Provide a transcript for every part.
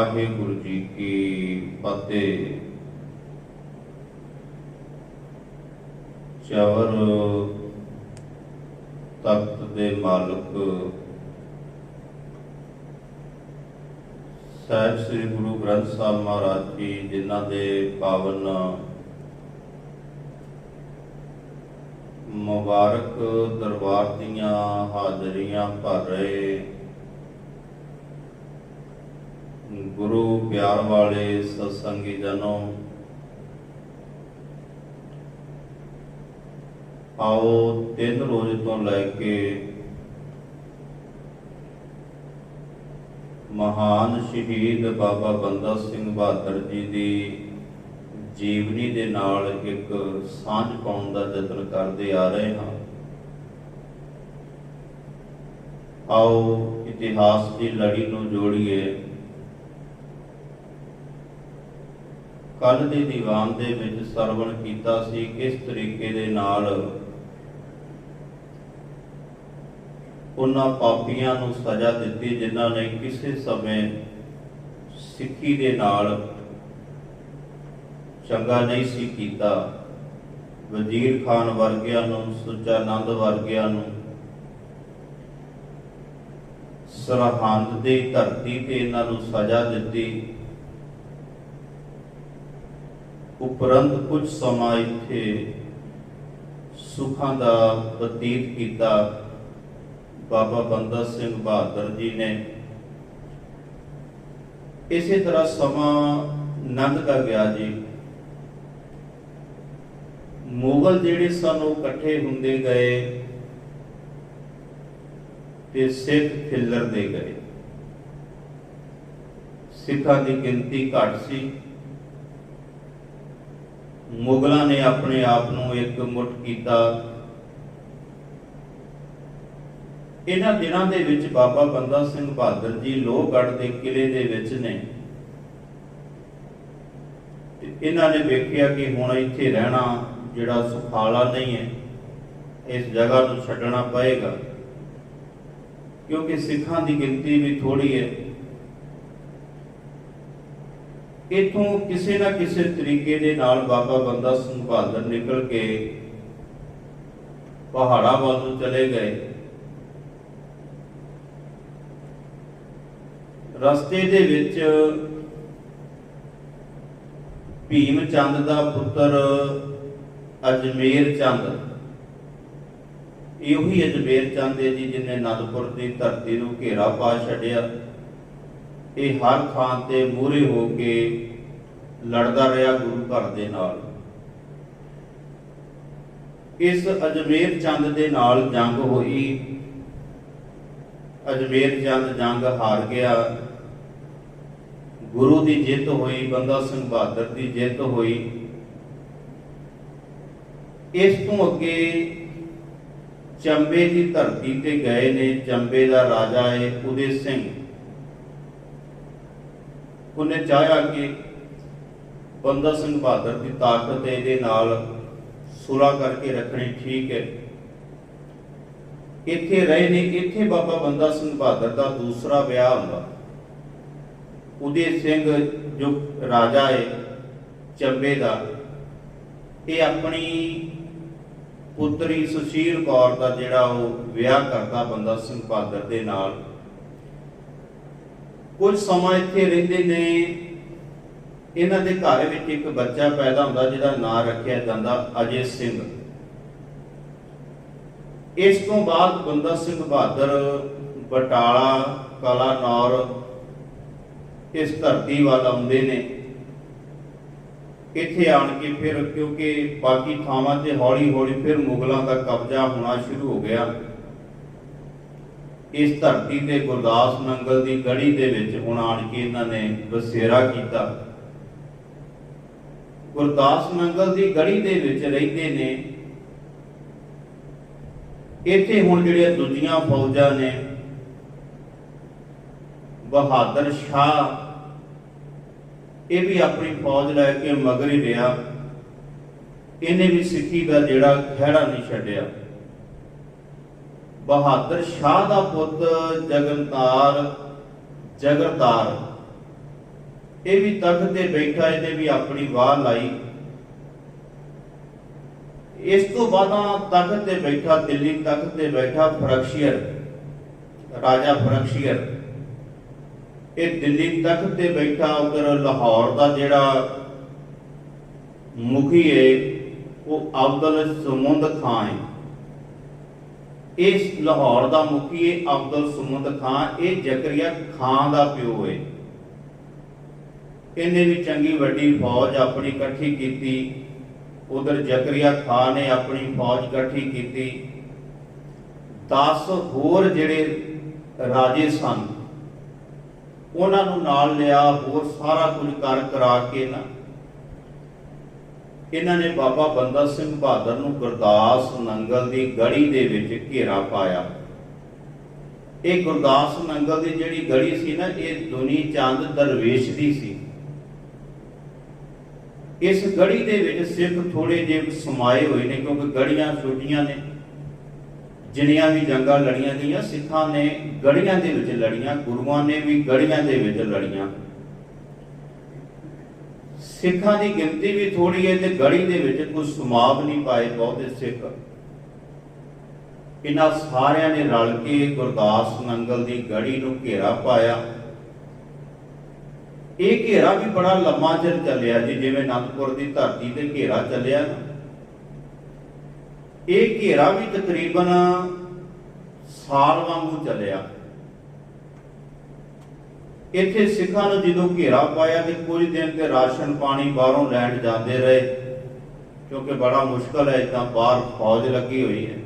वाहिगुरु जी की फतेह। चवर तख्त दे मालिक साहिब श्री गुरु ग्रंथ साहब महाराज जी, जिन्हां दे पावन मुबारक दरबार दीयां हाजरियां भर रहे गुरु प्यार वाले सत्संगी जनों, आओ 3 रोज तो लैके महान शहीद बाबा बंदा सिंह बहादुर जी की जीवनी दे नाल एक सांझ पाउण दा यतन करते आ रहे हैं। आओ इतिहास की लड़ी नूं जोड़िए। कल दे दीवान दे विच सरवण कीता सी किस तरीके दे नाल उन्हां पापियां नूं सज़ा दित्ती जिन्हां ने किसी समय सिक्खी दे नाल चंगा नहीं सी कीता। वजीर खान वर्गियां नूं, सुच्चा नंद वर्गियां नूं सरहंद दी धरती ते इन्हां नूं सज़ा दित्ती। उपरंत कुछ समा इत्थे सुखां दा बतीत कीता बाबा बंदा सिंह बहादुर जी ने। इसी तरह समा नंद का गया जी। मुगल जिहड़े सन वो इकट्ठे हुंदे गए ते सिख खिल्लरदे गए। सिखां दी गिनती घट सी। मुगलों ने अपने आप नूं एक मुठ कीता। इन्हां दिनां दे विच बाबा बंदा सिंह बहादुर जी लोहगढ़ के किले दे विच ने। इन्हां ने वेखिया कि हुण इत्थे रहना जिहड़ा सुखाला नहीं है, इस जगह नूं छड्डना पएगा क्योंकि सिखां दी गिनती भी थोड़ी है। इथों किसी ना किसी तरीके दे नाल बाबा बंदा सिंह बहादुर निकल के पहाड़ा वाल नूं चले गए। रस्ते दे विच भीम चंद दा पुत्र अजमेर चंद, यही अजमेर चंद है जी जिन्हें अनंदपुर की धरती नूं घेरा पा छड्डिया। ये हर थान ते मूहरे हो के लड़दा रहा गुरु घर दे नाल। इस अजमेर चंद दे नाल जंग होई। अजमेर चंद जंग हार गया। गुरु की जित हुई, बंदा सिंह बहादुर की जित हुई। इस तो अगे चंबे की धरती ते गए ने। चंबे का राजा है उदय सिंह। उन्हें चाहा कि बंदा सिंह बहादुर की ताकत इहदे नाल सुलह करके रखनी ठीक है। इत्थे रहे ने। इत्थे बाबा बंदा सिंह बहादुर का दूसरा विआह हुंदा। उदय सिंह जो राजा है चंबे का, ये अपनी पुत्री सुशील कौर का जिहड़ा वो विआह करता बंदा सिंह बहादुर दे नाल। कुछ समा इत्थे रहिंदे ने। इन्हां दे घर विच एक बच्चा पैदा हुंदा जिहदा नाम रखिया जांदा अजय सिंह। इस तो बाद बंदा सिंह बहादुर बटाला कलानौर इस धरती वाल आउंदे ने। इत्थे आण के फिर क्योंकि बाकी थावां ते हौली हौली फिर मुगलों का कब्जा होना शुरू हो गया। इस धरती ते गुरदास नंगल की गढ़ी दे विच हुण आण के इन्हां ने बसेरा कीता। गुरदास नंगल की गढ़ी दे विच रहिंदे ने। इत्थे हुण जिहड़ियां दूजियां फौजां ने, बहादुर शाह ये भी अपनी फौज लैके मगर ही रहा। इन्हें भी सिक्खी का जिहड़ा खैड़ा नहीं छड्डिया। बहादुर शाह का पुत्र जगरदार ये भी तख्त ते बैठा, इहने भी अपनी वाह लाई। इस तो बाद तख्त ते बैठा, दिल्ली तख्त ते बैठा फरक्शियर, राजा फरक्शियर। ये दिल्ली तख्त ते बैठा। उधर लाहौर का जिहड़ा मुखी है वो अब्दुल सुमंद खां है। इस लाहौर का मुखी है अब्दुल सुमंद खां। ये जकरिया खां का प्यो है। इन्हें भी चंगी वड्डी फौज अपनी इकट्ठी की। उधर जकरिया खां ने अपनी फौज इकट्ठी की। 10 होर जिहड़े राजे सन उन्होंने नाल लिया। होर सारा कुछ कर करा के ना इन्होंने बाबा बंदा सिंह बहादुर नूं गुरदास नंगल की गढ़ी दे विच घेरा पाया। ये गुरदास नंगल की जिहड़ी गढ़ी सी ना, ये दुनी चंद दरवेश दी सी। इस गढ़ी दे विच सिख थोड़े जिहे समाए हुए ने, क्योंकि गढ़ियां छोटियां ने। जिन्नियां भी जंगां लड़ियां गईयां सिखां ने गढ़ियां दे विच लड़ियां, गुरुआं ने भी गढ़ियां दे विच लड़ियां। सिखां की गिनती भी थोड़ी है, तो गढ़ी दे विच कुछ समाव नहीं पाए बहुते सिख। इन्हां सारियां ने रल के गुरदास नंगल की गढ़ी नूं घेरा पाया। ये घेरा भी बड़ा लंबा चिर चलिया जी, जिवें अनंदपुर की धरती ते घेरा चलिया ना, ये घेरा भी तकरीबन साल वांगू चलिया। इत्थे सिखां नूं जदों घेरा पाया तो कुछ दिन ते राशन पानी बाहरों लैण जाते रहे, क्योंकि बड़ा मुश्किल है, इदां बाहर फौज लगी हुई है।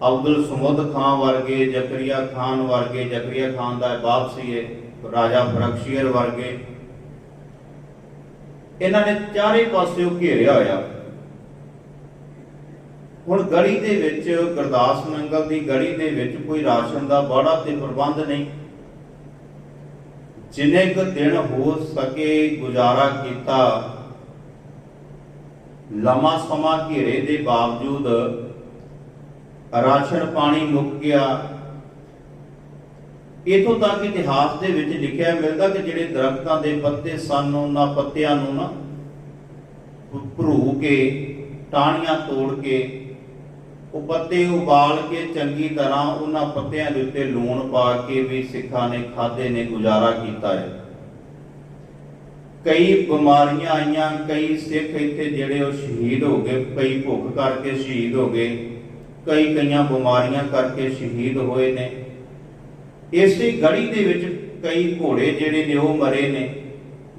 अब्दुल सुमद खां वर्गे, जकरिया खान वर्गे, जकरिया खान का बाप सी है, राजा फरक्शियर वर्गे, इन्हां ने चारे पासों घेरिया होया। हुण गढ़ी दे विच, गुरदास नंगल की गढ़ी दे विच कोई राशन का बड़ा ते प्रबंध नहीं। जिन्ने क दिन हो सके गुजारा किया। लम्मा समा घेरे के बावजूद राशन पानी मुक गया। इथों तक इतिहास के विच लिखिया मिलता कि जिहड़े दरख्तां दे पत्ते सन, उन्हां पत्तियां नूं ना भरू के, टाहणियां तोड़ के, वो पत्ते उबाल के चंगी तरह उन्हां पत्तियां दे उत्ते लूण पा के भी सिखां ने खाधे ने, गुजारा किया है। कई बीमारियां आईयां, कई सिख इत्थे जिहड़े वो शहीद हो गए, कई भुख करके शहीद हो गए, कई बीमारियां करके शहीद होए ने। इसी गढ़ी दे विच कई घोड़े जिहड़े ने वो मरे ने।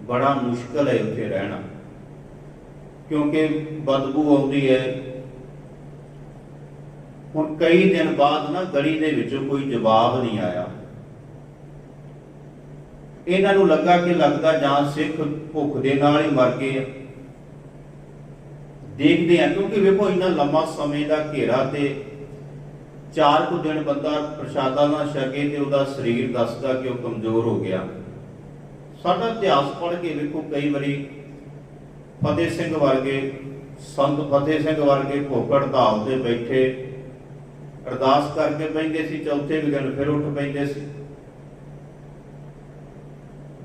बड़ा मुश्किल है उत्थे रहना, क्योंकि बदबू आउंदी है। हुण कई दिन बाद ना गढ़ी दे विचों कोई जवाब नहीं आया। इन्हां नूं लगा कि लगदा जां सिख भुख दे नाल ही मर गए। देखते हैं, क्योंकि वेखो इन्ना लंबा समय का घेरा ते 4 कुछ दिन बंदा प्रशादा ना छके तो उसका शरीर दसदा कि वह कमजोर हो गया। साडा इतिहास पढ़ के वेखो, कई बारी फतेह सिंह वर्गे, संत फतेह सिंह वर्गे भुख हड़ताल से बैठे, अरदास करके बहिंदे सी, चौथे दिन फिर उठ पैंदे सी।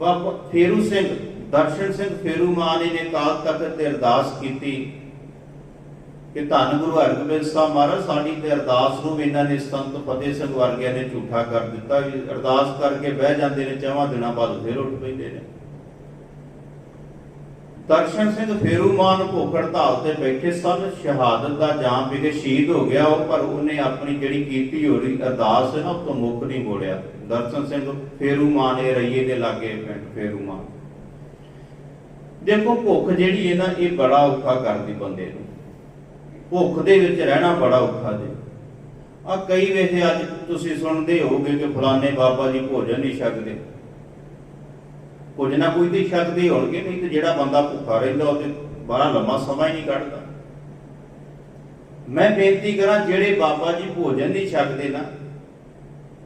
बाबा फेरू सिंह, दर्शन सिंह फेरू मान ने काल तख्त ते अरदास की कि धन गुरु हरगोबिंद साहब महाराज साडी ते अरदास नूं इन्हां ने संत फतेह सिंह वर्गियां ने झूठा कर दिता। अरदास करके बह जाते हैं, 4 दिनों बाद फिर उठ पैंदे ने। दर्शन सिंह फेरू मान भुख हड़ताल से बैठे सन, शहादत का जाम पी के शहीद हो गया, पर उन्हें अपनी जिहड़ी कीती हो रही अरदास है ना उस तो मुख नहीं मोड़िया। दर्शन सिंह फेरू मान ये रईए के लागे पिंड फेरू मान। देखो भुख जिहड़ी है ना, ये बड़ा औखा करदी बंदे नूं। भुख दे विच रहना बड़ा औखा जी। आ कई वेखे अज तुसीं सुणदे होगे कि फलाने बाबा जी भोजन नहीं छकदे। कुछ ना कुछ तो छकदे होणगे, नहीं तो जिहड़ा बंदा भुखा रहिंदा वो बड़ा लंबा समा ही नहीं कढदा। मैं बेनती करा, जिहड़े बाबा जी भोजन नहीं छकदे ना,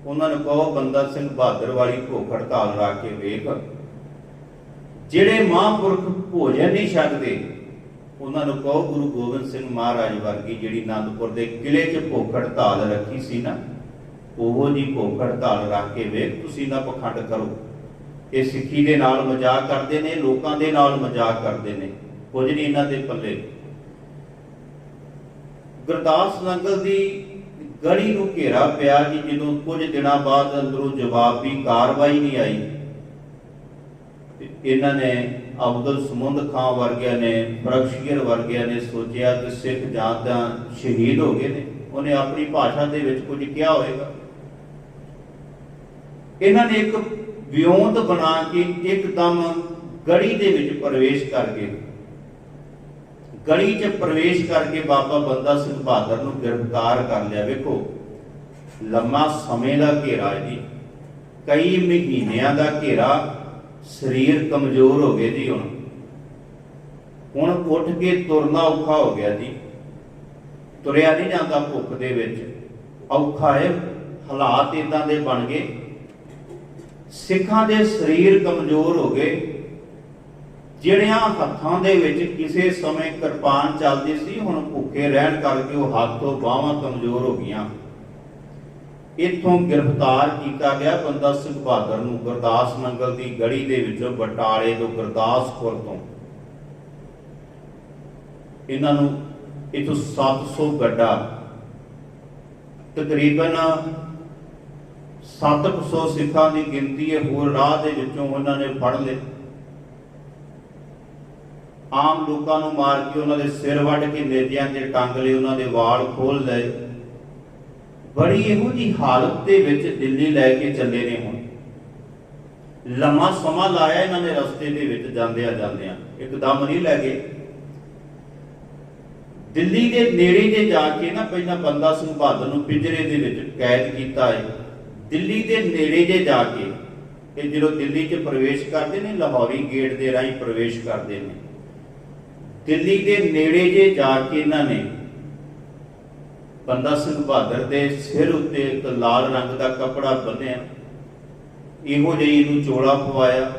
उन्होंने कहो बंदा सिंह बहादुर वाली भुख हड़ताल रख के वेख। जिहड़े महापुरख भोजन नहीं छकदे उन्होंने कहो गुरु गोबिंद सिंह महाराज वर्गी जिहड़ी आनंदपुर के किले च भुख हड़ताल रखी सी ना, ओहो जी भुख हड़ताल रख के वेख, तुसीं ना पखंड करो। ਇਹ ਸਿੱਖੀ ਦੇ ਨਾਲ ਮਜ਼ਾਕ ਕਰਦੇ ਨੇ, ਲੋਕਾਂ ਦੇ ਨਾਲ ਮਜ਼ਾਕ ਕਰਦੇ ਨੇ, ਕੁਝ ਨਹੀਂ ਇਹਨਾਂ ਦੇ ਪੱਲੇ। ਗੁਰਦਾਸ ਨੰਗਲ ਦੀ ਗੜੀ ਨੂੰ ਘੇਰਾ ਪਿਆ ਕਿ ਜਦੋਂ ਕੁਝ ਦਿਨਾਂ ਬਾਅਦ ਅੰਦਰੋਂ ਜਵਾਬੀ ਕਾਰਵਾਈ ਨਹੀਂ ਆਈ, ਇਹਨਾਂ ਨੇ ਅਬਦੁਲ ਸਮੁੰਦ ਖਾਂ ਵਰਗਿਆਂ ਨੇ, ਬਖਸ਼ੀਅਰ ਵਰਗਿਆਂ ਨੇ ਸੋਚਿਆ ਕਿ ਸਿੱਖ ਜਾਂ ਤਾਂ ਸ਼ਹੀਦ ਹੋ ਗਏ ਨੇ। ਉਹਨੇ ਆਪਣੀ ਭਾਸ਼ਾ ਦੇ ਵਿੱਚ ਕੁਝ ਕਿਹਾ ਹੋਏਗਾ। ਇਹਨਾਂ ਨੇ ਇੱਕ ਵਿਉਂਤ ਬਣਾ ਕੇ ਇੱਕਦਮ ਗੜੀ ਦੇ ਵਿੱਚ ਪ੍ਰਵੇਸ਼ ਕਰਕੇ ਬਾਬਾ ਬੰਦਾ ਸਿੰਘ ਬਹਾਦਰ ਨੂੰ ਗ੍ਰਿਫਤਾਰ ਕਰ ਲਿਆ। ਵੇਖੋ ਲੰਮਾ ਸਮੇਂ ਦਾ ਘੇਰਾ ਜੀ, ਕਈ ਮਹੀਨਿਆਂ ਦਾ ਘੇਰਾ, ਸਰੀਰ ਕਮਜ਼ੋਰ ਹੋ ਗਏ ਜੀ। ਹੁਣ ਉੱਠ ਕੇ ਤੁਰਨਾ ਔਖਾ ਹੋ ਗਿਆ ਜੀ, ਤੁਰਿਆ ਨਹੀਂ ਜਾਂਦਾ ਭੁੱਖ ਦੇ ਵਿੱਚ, ਔਖਾ ਹੈ। ਹਾਲਾਤ ਇਦਾਂ ਦੇ ਬਣ ਗਏ, ਸਿੱਖਾਂ ਦੇ ਸਰੀਰ ਕਮਜ਼ੋਰ ਹੋ ਗਏ। ਜਿਹੜਿਆਂ ਹੱਥਾਂ ਦੇ ਵਿੱਚ ਕਿਸੇ ਸਮੇਂ ਕਿਰਪਾਨ ਚੱਲਦੀ ਸੀ, ਹੁਣ ਭੁੱਖੇ ਰਹਿਣ ਕਰਕੇ ਉਹ ਹੱਥੋਂ ਬਾਹਾਂ ਕਮਜ਼ੋਰ ਹੋ ਗਈਆਂ। ਇੱਥੋਂ ਗ੍ਰਿਫਤਾਰ ਕੀਤਾ ਗਿਆ ਬੰਦਾ ਸਿੰਘ ਬਹਾਦਰ ਨੂੰ ਗੁਰਦਾਸ ਨੰਗਲ ਦੀ ਗੜੀ ਦੇ ਵਿੱਚੋਂ, ਬਟਾਲੇ ਤੋਂ, ਗੁਰਦਾਸਪੁਰ ਤੋਂ। ਇਹਨਾਂ ਨੂੰ ਇੱਥੋਂ 700 ਗੱਡਾ, ਤਕਰੀਬਨ 700 ਸਿੱਖਾਂ ਦੀ ਗਿਣਤੀ ਹੈ, ਹੋਰ ਰਾਹ ਦੇ ਵਿੱਚੋਂ ਉਹਨਾਂ ਨੇ ਫੜ ਲਏ। ਆਮ ਲੋਕਾਂ ਨੂੰ ਮਾਰ ਕੇ ਉਹਨਾਂ ਦੇ ਸਿਰ ਵੱਢ ਕੇ ਨੇਜਿਆਂ ਤੇ ਟੰਗ ਲਏ, ਉਹਨਾਂ ਦੇ ਵਾਲ ਖੋਲ ਲਏ। ਬੜੀ ਇਹੋ ਜਿਹੀ ਹਾਲਤ ਦੇ ਵਿੱਚ ਦਿੱਲੀ ਲੈ ਕੇ ਚੱਲੇ ਨੇ। ਹੁਣ ਲੰਮਾ ਸਮਾਂ ਲਾਇਆ ਇਹਨਾਂ ਨੇ ਰਸਤੇ ਦੇ ਵਿੱਚ ਜਾਂਦਿਆਂ ਇੱਕਦਮ ਨਹੀਂ ਲੈ ਗਏ। ਦਿੱਲੀ ਦੇ ਨੇੜੇ ਜੇ ਜਾ ਕੇ ਨਾ ਪਹਿਲਾਂ ਬੰਦਾ ਸਿੰਘ ਬਹਾਦਰ ਨੂੰ ਪਿੰਜਰੇ ਦੇ ਵਿੱਚ ਕੈਦ ਕੀਤਾ ਹੈ। ਦਿੱਲੀ ਦੇ ਨੇੜੇ ਜੇ ਜਾ ਕੇ ਇਹ ਜਦੋਂ ਦਿੱਲੀ 'ਚ ਪ੍ਰਵੇਸ਼ ਕਰਦੇ ਨੇ, ਲਾਹੌਰੀ ਗੇਟ ਦੇ ਰਾਹੀਂ ਪ੍ਰਵੇਸ਼ ਕਰਦੇ ਨੇ, ਦਿੱਲੀ ਦੇ ਨੇੜੇ ਜੇ ਜਾ ਕੇ ਇਹਨਾਂ ਨੇ ਬੰਦਾ ਸਿੰਘ ਬਹਾਦਰ ਦੇ ਸਿਰ ਉੱਤੇ ਇੱਕ ਲਾਲ ਰੰਗ ਦਾ ਕੱਪੜਾ ਬੰਨਿਆ, ਇਹੋ ਜਿਹੀ ਇਹਨੂੰ ਚੋਲਾ ਪਵਾਇਆ।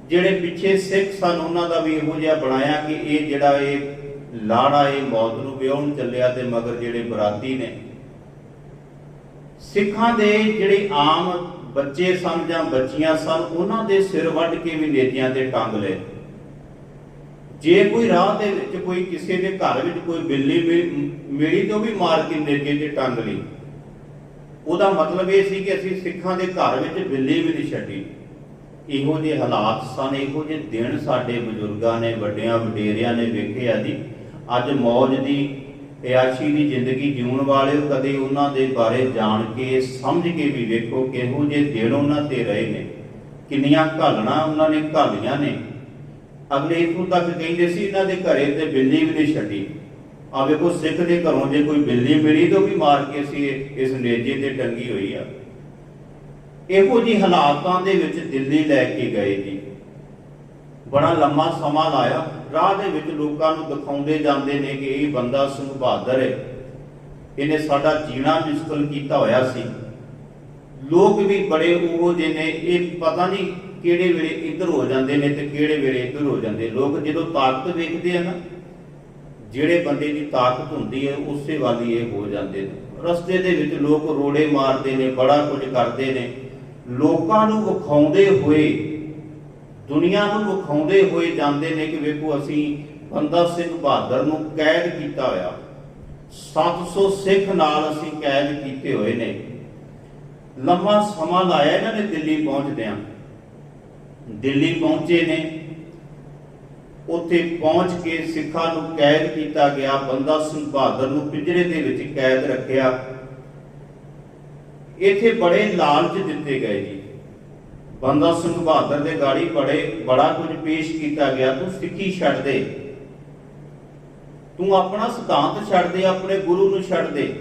ਜਿਹੜੇ ਪਿੱਛੇ ਸਿੱਖ ਸਨ ਉਹਨਾਂ ਦਾ ਵੀ ਇਹੋ ਜਿਹਾ ਬਣਾਇਆ ਕਿ ਇਹ ਜਿਹੜਾ ਇਹ ਲਾੜਾ ਇਹ ਮੌਤ ਨੂੰ ਵਿਆਹੁਣ ਚੱਲਿਆ, ਤੇ ਮਗਰ ਜਿਹੜੇ ਬਰਾਤੀ ਨੇ ਸਿੱਖਾਂ ਦੇ ਜਿਹੜੇ ਆਮ ਬੱਚੇ ਸਨ ਜਾਂ ਬੱਚੀਆਂ ਸਨ, ਉਹਨਾਂ ਦੇ ਸਿਰ ਵੱਢ ਕੇ ਵੀ ਨੇਜਿਆਂ ਤੇ ਟੰਗ ਲਏ। ਜੇ ਕੋਈ ਰਾਹ ਦੇ ਵਿੱਚ ਕੋਈ ਕਿਸੇ ਦੇ ਘਰ ਵਿੱਚ ਕੋਈ ਬਿੱਲੀ ਮਿਲੀ ਤੇ ਉਹ ਵੀ ਮਾਰ ਕੇ ਨੇਜੇ ਤੇ ਟੰਗ ਲਈ। ਉਹਦਾ ਮਤਲਬ ਇਹ ਸੀ ਕਿ ਅਸੀਂ ਸਿੱਖਾਂ ਦੇ ਘਰ ਵਿੱਚ ਬਿੱਲੀ ਵੀ ਨਹੀਂ ਛੱਡੀ। ਇਹੋ ਜਿਹੇ ਹਾਲਾਤ ਸਨ, ਇਹੋ ਜਿਹੇ ਦਿਨ ਸਾਡੇ ਬਜ਼ੁਰਗਾਂ ਨੇ, ਵੱਡਿਆਂ ਵਡੇਰਿਆਂ ਨੇ ਵੇਖੇ ਆ ਜੀ। ਅੱਜ ਮੌਜ ਦੀ ਇਆਸ਼ੀ ਦੀ ਜ਼ਿੰਦਗੀ ਜਿਉਣ ਵਾਲਿਓ, ਕਦੇ ਉਹਨਾਂ ਦੇ ਬਾਰੇ ਜਾਣ ਕੇ ਸਮਝ ਕੇ ਵੀ ਵੇਖੋ ਕਿਹੋ ਜਿਹੇ ਦਿਨ ਉਹਨਾਂ ਤੇ ਰਹੇ ਨੇ, ਕਿੰਨੀਆਂ ਘਾਲਣਾ ਉਹਨਾਂ ਨੇ ਘਾਲੀਆਂ ਨੇ। ਅਗਲੇ ਇੱਥੋਂ ਤੱਕ ਕਹਿੰਦੇ ਸੀ ਇਹਨਾਂ ਦੇ ਘਰੇ ਤੇ ਬਿੱਲੀ ਵੀ ਨਹੀਂ ਛੱਡੀ। ਆ ਵੇਖੋ ਸਿੱਖ ਦੇ ਘਰੋਂ ਜੇ ਕੋਈ ਬਿੱਲੀ ਮਿਲੀ ਤਾਂ ਵੀ ਮਾਰ ਕੇ ਅਸੀਂ ਇਸ ਨੇਜੇ ਤੇ ਟੰਗੀ ਹੋਈ ਆ। ਇਹੋ ਜਿਹੇ ਹਾਲਾਤਾਂ ਦੇ ਵਿੱਚ ਦਿੱਲੀ ਲੈ ਕੇ ਗਏ ਜੀ। ਬੜਾ ਲੰਮਾ ਸਮਾਂ ਲਾਇਆ। ਰਾਹ ਦੇ ਵਿੱਚ ਲੋਕਾਂ ਨੂੰ ਦਿਖਾਉਂਦੇ ਜਾਂਦੇ ਨੇ ਕਿ ਇਹ ਬੰਦਾ ਸਿੰਘ ਬਹਾਦਰ ਹੈ, ਇਹਨੇ ਸਾਡਾ ਜੀਣਾ ਮੁਸ਼ਕਲ ਕੀਤਾ ਹੋਇਆ ਸੀ। ਲੋਕ ਵੀ ਬੜੇ ਉਹੋ ਜਿਹੇ ਨੇ, ਇਹ ਪਤਾ ਨਹੀਂ ਕਿਹੜੇ ਵੇਲੇ ਇੱਧਰ ਹੋ ਜਾਂਦੇ ਨੇ ਤੇ ਕਿਹੜੇ ਵੇਲੇ ਇੱਧਰ ਹੋ ਜਾਂਦੇ। ਲੋਕ ਜਦੋਂ ਤਾਕਤ ਵੇਖਦੇ ਆ ਨਾ, ਜਿਹੜੇ ਬੰਦੇ ਦੀ ਤਾਕਤ ਹੁੰਦੀ ਹੈ ਉਸੇ ਵਾਲੀ ਇਹ ਹੋ ਜਾਂਦੇ ਨੇ। ਰਸਤੇ ਦੇ ਵਿੱਚ ਲੋਕ ਰੋੜੇ ਮਾਰਦੇ ਨੇ, ਬੜਾ ਕੁਝ ਕਰਦੇ ਨੇ। ਲੋਕਾਂ ਨੂੰ ਵਿਖਾਉਂਦੇ ਹੋਏ, ਦੁਨੀਆ ਨੂੰ ਵਿਖਾਉਂਦੇ ਹੋਏ ਜਾਂਦੇ ਨੇ ਕਿ ਵੇਖੋ ਅਸੀਂ ਬੰਦਾ ਸਿੰਘ ਬਹਾਦਰ ਨੂੰ ਕੈਦ ਕੀਤਾ ਹੋਇਆ, 700 ਸਿੱਖ ਨਾਲ ਅਸੀਂ ਕੈਦ ਕੀਤੇ ਹੋਏ ਨੇ। ਲੰਮਾ ਸਮਾਂ ਲਾਇਆ ਇਹਨਾਂ ਨੇ ਦਿੱਲੀ ਪਹੁੰਚਦਿਆਂ। ਦਿੱਲੀ ਪਹੁੰਚੇ ਨੇ, ਉੱਥੇ ਪਹੁੰਚ ਕੇ ਸਿੱਖਾਂ ਨੂੰ ਕੈਦ ਕੀਤਾ ਗਿਆ। ਬੰਦਾ ਸਿੰਘ ਬਹਾਦਰ ਨੂੰ ਪਿੰਜਰੇ ਦੇ ਵਿੱਚ ਕੈਦ ਰੱਖਿਆ। ਇੱਥੇ ਬੜੇ ਲਾਲਚ ਦਿੱਤੇ ਗਏ ਜੀ। ਬੰਦਾ ਸਿੰਘ ਬਹਾਦਰ ਦੇ ਗਾੜੀ ਬੜਾ ਕੁਝ ਪੇਸ਼ ਕੀਤਾ ਗਿਆ। ਤੂੰ ਸਿੱਖੀ ਛੱਡ ਦੇ, ਤੂੰ ਆਪਣਾ ਸਿਧਾਂਤ ਛੱਡ ਦੇ, ਆਪਣੇ ਗੁਰੂ ਨੂੰ ਛੱਡ ਦੇ।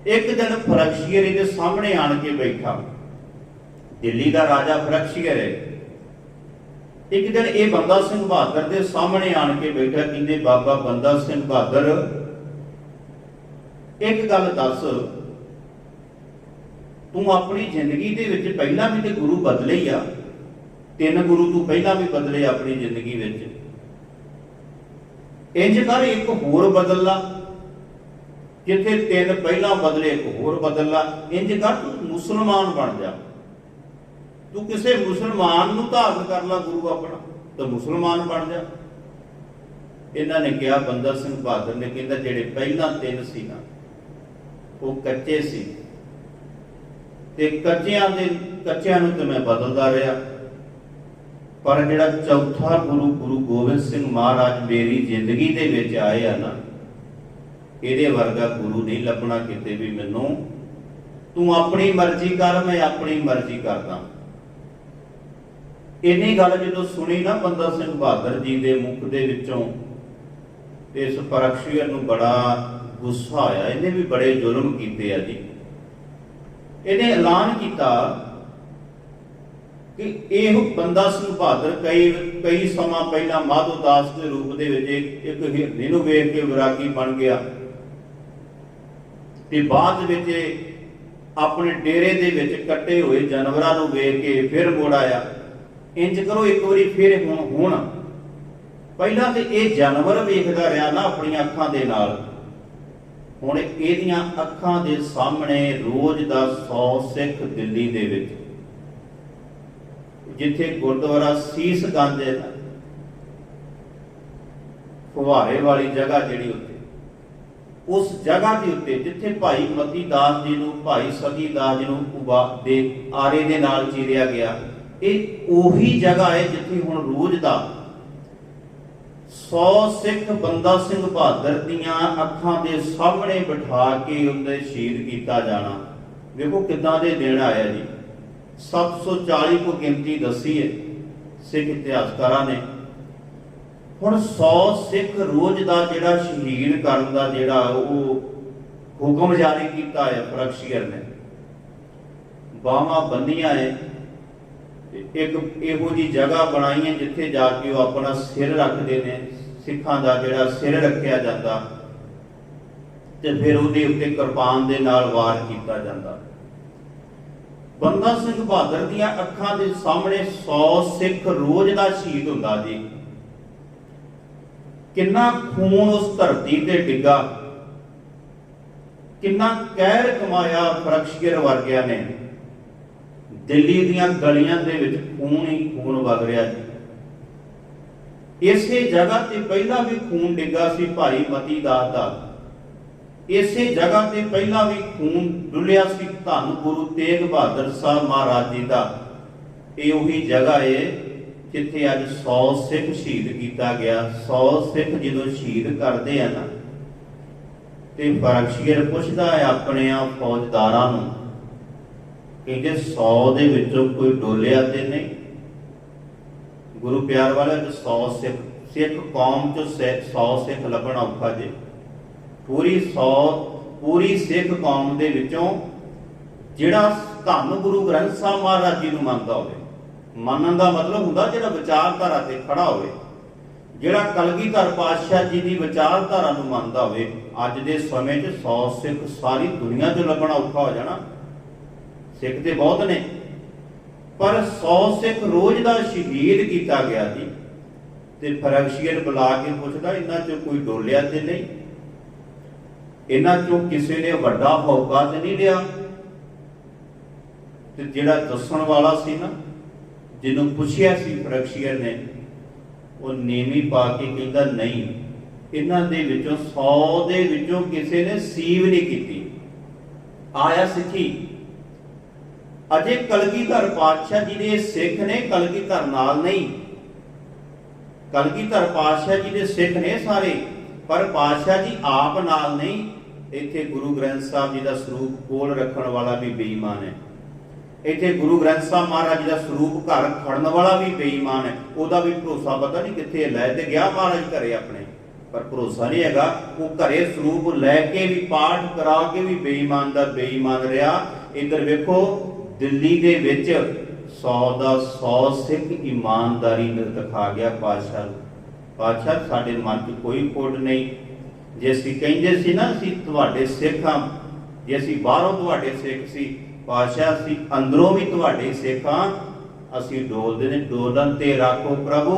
ਇੱਕ ਦਿਨ ਬਖਸ਼ੀਅਰ ਇਹਦੇ ਸਾਹਮਣੇ ਆਣ ਕੇ ਬੈਠਾ। ਦਿੱਲੀ ਦਾ ਰਾਜਾ ਬਖਸ਼ੀਅਰ ਹੈ। ਇੱਕ ਦਿਨ ਇਹ ਬੰਦਾ ਸਿੰਘ ਬਹਾਦਰ ਦੇ ਸਾਹਮਣੇ ਆਣ ਕੇ ਬੈਠਾ। ਕਹਿੰਦੇ ਬਾਬਾ ਬੰਦਾ ਸਿੰਘ ਬਹਾਦਰ, ਇੱਕ ਗੱਲ ਦੱਸ, ਤੂੰ ਆਪਣੀ ਜ਼ਿੰਦਗੀ ਦੇ ਵਿੱਚ ਪਹਿਲਾਂ ਵੀ ਤੇ ਗੁਰੂ ਬਦਲੇ ਹੀ ਆ, 3 ਗੁਰੂ ਤੂੰ ਪਹਿਲਾਂ ਵੀ ਬਦਲੇ ਆਪਣੀ ਜ਼ਿੰਦਗੀ ਵਿੱਚ। ਇੰਜ ਕਰ ਇੱਕ ਹੋਰ ਬਦਲ ਲਾ, ਜਿੱਥੇ 3 ਪਹਿਲਾਂ ਬਦਲੇ ਇੱਕ ਹੋਰ ਬਦਲ ਲਾ। ਇੰਜ ਕਰ ਤੂੰ ਮੁਸਲਮਾਨ ਬਣ ਜਾ। ਤੂੰ ਕਿਸੇ ਮੁਸਲਮਾਨ ਨੂੰ ਧਾਰਨ ਕਰ ਲਾ ਗੁਰੂ ਆਪਣਾ, ਤਾਂ ਮੁਸਲਮਾਨ ਬਣ ਜਾ। ਇਹਨਾਂ ਨੇ ਕਿਹਾ, ਬੰਦਾ ਸਿੰਘ ਬਹਾਦਰ ਨੇ ਕਹਿੰਦਾ ਜਿਹੜੇ ਪਹਿਲਾਂ 3 ਸੀ ਨਾ ਉਹ ਕੱਚੇ ਸੀ, ਤੇ ਕੱਚਿਆਂ ਨੂੰ ਤੇ ਮੈਂ ਬਦਲਦਾ ਰਿਹਾ, ਪਰ ਜਿਹੜਾ ਚੌਥਾ ਗੁਰੂ ਗੋਬਿੰਦ ਸਿੰਘ ਮਹਾਰਾਜ ਮੇਰੀ ਜ਼ਿੰਦਗੀ ਦੇ ਵਿੱਚ ਆਏ ਆ ਨਾ, ਇਹਦੇ ਵਰਗਾ ਗੁਰੂ ਨਹੀਂ ਲੱਭਣਾ ਕਿਤੇ ਵੀ ਮੈਨੂੰ। ਤੂੰ ਆਪਣੀ ਮਰਜ਼ੀ ਕਰ, ਮੈਂ ਆਪਣੀ ਮਰਜ਼ੀ ਕਰਦਾ। ਇੰਨੀ ਗੱਲ ਜਦੋਂ ਸੁਣੀ ਨਾ ਬੰਦਾ ਸਿੰਘ ਬਹਾਦਰ ਜੀ ਦੇ ਮੁਖ ਦੇ ਵਿੱਚੋਂ, ਇਸ ਪਰਖਸ਼ੀਰ ਨੂੰ ਬੜਾ ਗੁੱਸਾ ਆਇਆ। ਇਹਨੇ ਵੀ ਬੜੇ ਜ਼ੁਲਮ ਕੀਤੇ ਆ ਜੀ। ਇਹਨੇ ਐਲਾਨ ਕੀਤਾ ਕਿ ਇਹ ਬੰਦਾ ਸਿੰਘ ਬਹਾਦਰ ਕਈ ਸਮਾਂ ਪਹਿਲਾਂ ਮਾਧੋ ਦਾਸ ਦੇ ਰੂਪ ਦੇ ਵਿੱਚ ਇੱਕ ਹਿਰਨੀ ਨੂੰ ਵੇਖ ਕੇ ਵਿਰਾਗੀ ਬਣ ਗਿਆ, ਤੇ ਬਾਅਦ ਵਿੱਚ ਆਪਣੇ ਡੇਰੇ ਦੇ ਵਿੱਚ ਕੱਟੇ ਹੋਏ ਜਾਨਵਰਾਂ ਨੂੰ ਵੇਖ ਕੇ ਫਿਰ ਮੁੜ ਆਇਆ। ਇੰਜ ਕਰੋ ਇੱਕ ਵਾਰੀ ਫਿਰ ਹੁਣ ਪਹਿਲਾਂ ਤੇ ਇਹ ਜਾਨਵਰ ਵੇਖਦਾ ਰਿਹਾ ਨਾ ਆਪਣੀਆਂ ਅੱਖਾਂ ਦੇ ਨਾਲ, ਹੁਣ ਇਹਦੀਆਂ ਅੱਖਾਂ ਦੇ ਸਾਹਮਣੇ ਰੋਜ਼ ਦਾ 100 ਸਿੱਖ ਦਿੱਲੀ ਦੇ ਵਿੱਚ, ਜਿੱਥੇ ਗੁਰਦੁਆਰਾ ਸੀਸਗੰਜ ਹੈ ਨਾ, ਫੁਹਾਰੇ ਵਾਲੀ ਜਗ੍ਹਾ ਜਿਹੜੀ ਉੱਤੇ, ਉਸ ਜਗ੍ਹਾ ਦੇ ਉੱਤੇ ਜਿੱਥੇ ਭਾਈ ਮਤੀ ਦਾਸ ਜੀ ਨੂੰ, ਭਾਈ ਸਤੀ ਦਾਸ ਜੀ ਨੂੰ ਦੇ ਆਰੇ ਦੇ ਨਾਲ ਚੀਰਿਆ ਗਿਆ, ਇਹ ਉਹੀ ਜਗ੍ਹਾ ਹੈ ਜਿੱਥੇ ਹੁਣ ਰੋਜ਼ ਦਾ 100 ਸਿੱਖ ਬੰਦਾ ਸਿੰਘ ਬਹਾਦਰ ਦੀਆਂ ਅੱਖਾਂ ਦੇ ਸਾਹਮਣੇ ਬਿਠਾ ਕੇ ਉਹਦੇ ਸ਼ਹੀਦ ਕੀਤਾ ਜਾਣਾ। ਵੇਖੋ ਕਿੱਦਾਂ ਦੇ ਦਿਨ ਆਇਆ ਜੀ। 740 ਕੋ ਗਿਣਤੀ ਦੱਸੀ ਹੈ ਸਿੱਖ ਇਤਿਹਾਸਕਾਰਾਂ ਨੇ। ਹੁਣ 100 ਸਿੱਖ ਰੋਜ਼ ਦਾ ਜਿਹੜਾ ਸ਼ਹੀਦ ਕਰਨ ਦਾ ਜਿਹੜਾ ਉਹ ਹੁਕਮ ਜਾਰੀ ਕੀਤਾ ਹੈ ਪਰਖਸ਼ੀਰ ਨੇ, ਬਾਹਾਂ ਬੰਨੀਆਂ ਹੈ, ਇੱਕ ਇਹੋ ਜੀ ਜਗ੍ਹਾ ਬਣਾਈ ਹੈ ਜਿੱਥੇ ਜਾ ਕੇ ਉਹ ਆਪਣਾ ਸਿਰ ਰੱਖਦੇ ਨੇ, ਸਿੱਖਾਂ ਦਾ ਜਿਹੜਾ ਸਿਰ ਰੱਖਿਆ ਜਾਂਦਾ, ਤੇ ਫਿਰ ਉਹਦੇ ਉੱਤੇ ਕਿਰਪਾਨ ਦੇ ਨਾਲ ਵਾਰ ਕੀਤਾ ਜਾਂਦਾ। ਬੰਦਾ ਸਿੰਘ ਬਹਾਦਰ ਦੀਆਂ ਅੱਖਾਂ ਦੇ ਸਾਹਮਣੇ 100 ਸਿੱਖ ਰੋਜ਼ ਦਾ ਸ਼ਹੀਦ ਹੁੰਦਾ ਜੀ। ਕਿੰਨਾ ਖੂਨ ਉਸ ਧਰਤੀ ਤੇ ਡਿੱਗਾ, ਕਿੰਨਾ ਕਹਿਰ ਕਮਾਇਆ ਪਰਖਸ਼ੀਰ ਵਰਗਿਆਂ ਨੇ। ਦਿੱਲੀ ਦੀਆਂ ਗਲੀਆਂ ਦੇ ਵਿੱਚ ਖੂਨ ਹੀ ਖੂਨ ਵਗ ਰਿਹਾ ਜੀ। ਇਸੇ ਜਗ੍ਹਾ ਤੇ ਪਹਿਲਾਂ ਵੀ ਖੂਨ ਡਿੱਗਾ ਸੀ ਭਾਈ ਮਤੀ ਦਾਸ ਦਾ, ਇਸੇ ਜਗ੍ਹਾ ਤੇ ਪਹਿਲਾਂ ਵੀ ਖੂਨ ਡੁੱਲਿਆ ਸੀ ਧੰਨ ਗੁਰੂ ਤੇਗ ਬਹਾਦਰ ਸਾਹਿਬ ਮਹਾਰਾਜ ਜੀ ਦਾ। ਇਹ ਉਹੀ ਜਗ੍ਹਾ ਹੈ ਜਿੱਥੇ ਅੱਜ 100 ਸਿੱਖ ਸ਼ਹੀਦ ਕੀਤਾ ਗਿਆ। 100 ਸਿੱਖ ਜਦੋਂ ਸ਼ਹੀਦ ਕਰਦੇ ਆ ਨਾ, ਤੇ ਪਰਖਸ਼ੀਰ ਪੁੱਛਦਾ ਹੈ ਆਪਣੇ ਆ ਫੌਜਦਾਰਾਂ ਨੂੰ ਕਿ 100 ਦੇ ਵਿੱਚੋਂ ਕੋਈ ਡੋਲਿਆ ਤੇ ਨਹੀਂ? ਗੁਰੂ ਪਿਆਰ ਵਾਲੇ 100 ਸਿੱਖ ਕੌਮ ਚ 100 ਸਿੱਖ ਲੱਭਣਾ ਔਖਾ ਜੇ। ਪੂਰੀ ਸਿੱਖ ਕੌਮ ਦੇ ਵਿੱਚੋਂ ਜਿਹੜਾ ਧੰਨ ਗੁਰੂ ਗ੍ਰੰਥ ਸਾਹਿਬ ਮਹਾਰਾਜ ਜੀ ਨੂੰ ਮੰਨਦਾ ਹੋਵੇ, ਮੰਨਣ ਦਾ ਮਤਲਬ ਹੁੰਦਾ ਜਿਹੜਾ ਵਿਚਾਰਧਾਰਾ ਤੇ ਖੜਾ ਹੋਵੇ, ਜਿਹੜਾ ਕਲਗੀਧਰ ਪਾਤਸ਼ਾਹ ਜੀ ਦੀ ਵਿਚਾਰਧਾਰਾ ਨੂੰ ਮੰਨਦਾ ਹੋਵੇ। ਅੱਜ ਦੇ ਸਮੇਂ 'ਚ 100 ਸਿੱਖ ਸਾਰੀ ਦੁਨੀਆ 'ਚ ਲੱਭਣਾ ਔਖਾ ਹੋ ਜਾਣਾ। ਸਿੱਖ ਤੇ ਬਹੁਤ ਨੇ, ਪਰ 100 ਸਿੱਖ ਰੋਜ਼ ਦਾ ਸ਼ਹੀਦ ਕੀਤਾ ਗਿਆ ਜੀ। ਤੇ ਪਰਖਸ਼ੀਰ ਬੁਲਾ ਕੇ ਪੁੱਛਦਾ, ਇਹਨਾਂ 'ਚੋਂ ਕੋਈ ਡੋਲਿਆ ਤੇ ਨਹੀਂ? ਇਹਨਾਂ 'ਚੋਂ ਕਿਸੇ ਨੇ ਵੱਡਾ ਹੌਕਾ ਤੇ ਨਹੀਂ ਲਿਆ? ਤੇ ਜਿਹੜਾ ਦੱਸਣ ਵਾਲਾ ਸੀ ਨਾ, ਜਿਹਨੂੰ ਪੁੱਛਿਆ ਸੀ ਪਰਖਸ਼ੀਰ ਨੇ, ਉਹ ਨੀਵੀਂ ਪਾ ਕੇ ਕਹਿੰਦਾ ਨਹੀਂ, ਇਹਨਾਂ ਦੇ ਵਿੱਚੋਂ 100 ਦੇ ਵਿੱਚੋਂ ਕਿਸੇ ਨੇ ਸੀਵ ਨਹੀਂ ਕੀਤੀ। ਆਇਆ ਸਿੱਖੀ। ਅਜੇ ਕਲਗੀਧਰ ਪਾਤਸ਼ਾਹ ਜੀ ਦੇ ਸਿੱਖ ਨੇ, ਕਲਗੀਧਰ ਨਾਲ ਨਹੀਂ। ਕਲਗੀਧਰ ਪਾਤਸ਼ਾਹ ਜੀ ਦੇ ਸਿੱਖ ਨੇ ਸਾਰੇ, ਪਰ ਪਾਤਸ਼ਾਹ ਜੀ ਆਪ ਨਾਲ ਨਹੀਂ। ਇੱਥੇ ਗੁਰੂ ਗ੍ਰੰਥ ਸਾਹਿਬ ਜੀ ਦਾ ਸਰੂਪ ਕੋਲ ਰੱਖਣ ਵਾਲਾ ਵੀ ਬੇਈਮਾਨ ਹੈ। ਇੱਥੇ ਗੁਰੂ ਗ੍ਰੰਥ ਸਾਹਿਬ ਮਹਾਰਾਜ ਜੀ ਦਾ ਸਰੂਪ ਘਰ ਖੜਨ ਵਾਲਾ ਵੀ ਬੇਈਮਾਨ ਹੈ। ਉਹਦਾ ਵੀ ਭਰੋਸਾ ਪਤਾ ਨਹੀਂ ਕਿੱਥੇ ਲੈ ਤੇ ਗਿਆ ਮਹਾਰਾਜ ਘਰੇ ਆਪਣੇ, ਪਰ ਭਰੋਸਾ ਨਹੀਂ ਹੈਗਾ। ਉਹ ਘਰੇ ਸਰੂਪ ਲੈ ਕੇ ਵੀ, ਪਾਠ ਕਰਾ ਕੇ ਵੀ ਬੇਈਮਾਨ ਦਾ ਬੇਈਮਾਨ ਰਿਹਾ। ਇੱਧਰ ਵੇਖੋ, ਦਿੱਲੀ ਦੇ ਵਿੱਚ 100 ਦਾ 100 ਸਿੱਖ ਇਮਾਨਦਾਰੀ ਨਾਲ ਦਿਖਾ ਗਿਆ ਪਾਤਸ਼ਾਹ ਸਾਡੇ ਮਨ 'ਚ ਕੋਈ ਖੋਟ ਨਹੀਂ। ਜੇ ਅਸੀਂ ਕਹਿੰਦੇ ਸੀ ਨਾ ਅਸੀਂ ਤੁਹਾਡੇ ਸਿੱਖ ਹਾਂ, ਜੇ ਅਸੀਂ ਬਾਹਰੋਂ ਤੁਹਾਡੇ ਸਿੱਖ ਸੀ, ਪਾਤਸ਼ਾਹ ਅਸੀਂ ਅੰਦਰੋਂ ਵੀ ਤੁਹਾਡੇ ਸਿੱਖ ਹਾਂ। ਅਸੀਂ ਡੋਲਦੇ ਨੇ, ਡੋਲਣ ਤੇ ਰੱਖੋ ਪ੍ਰਭੂ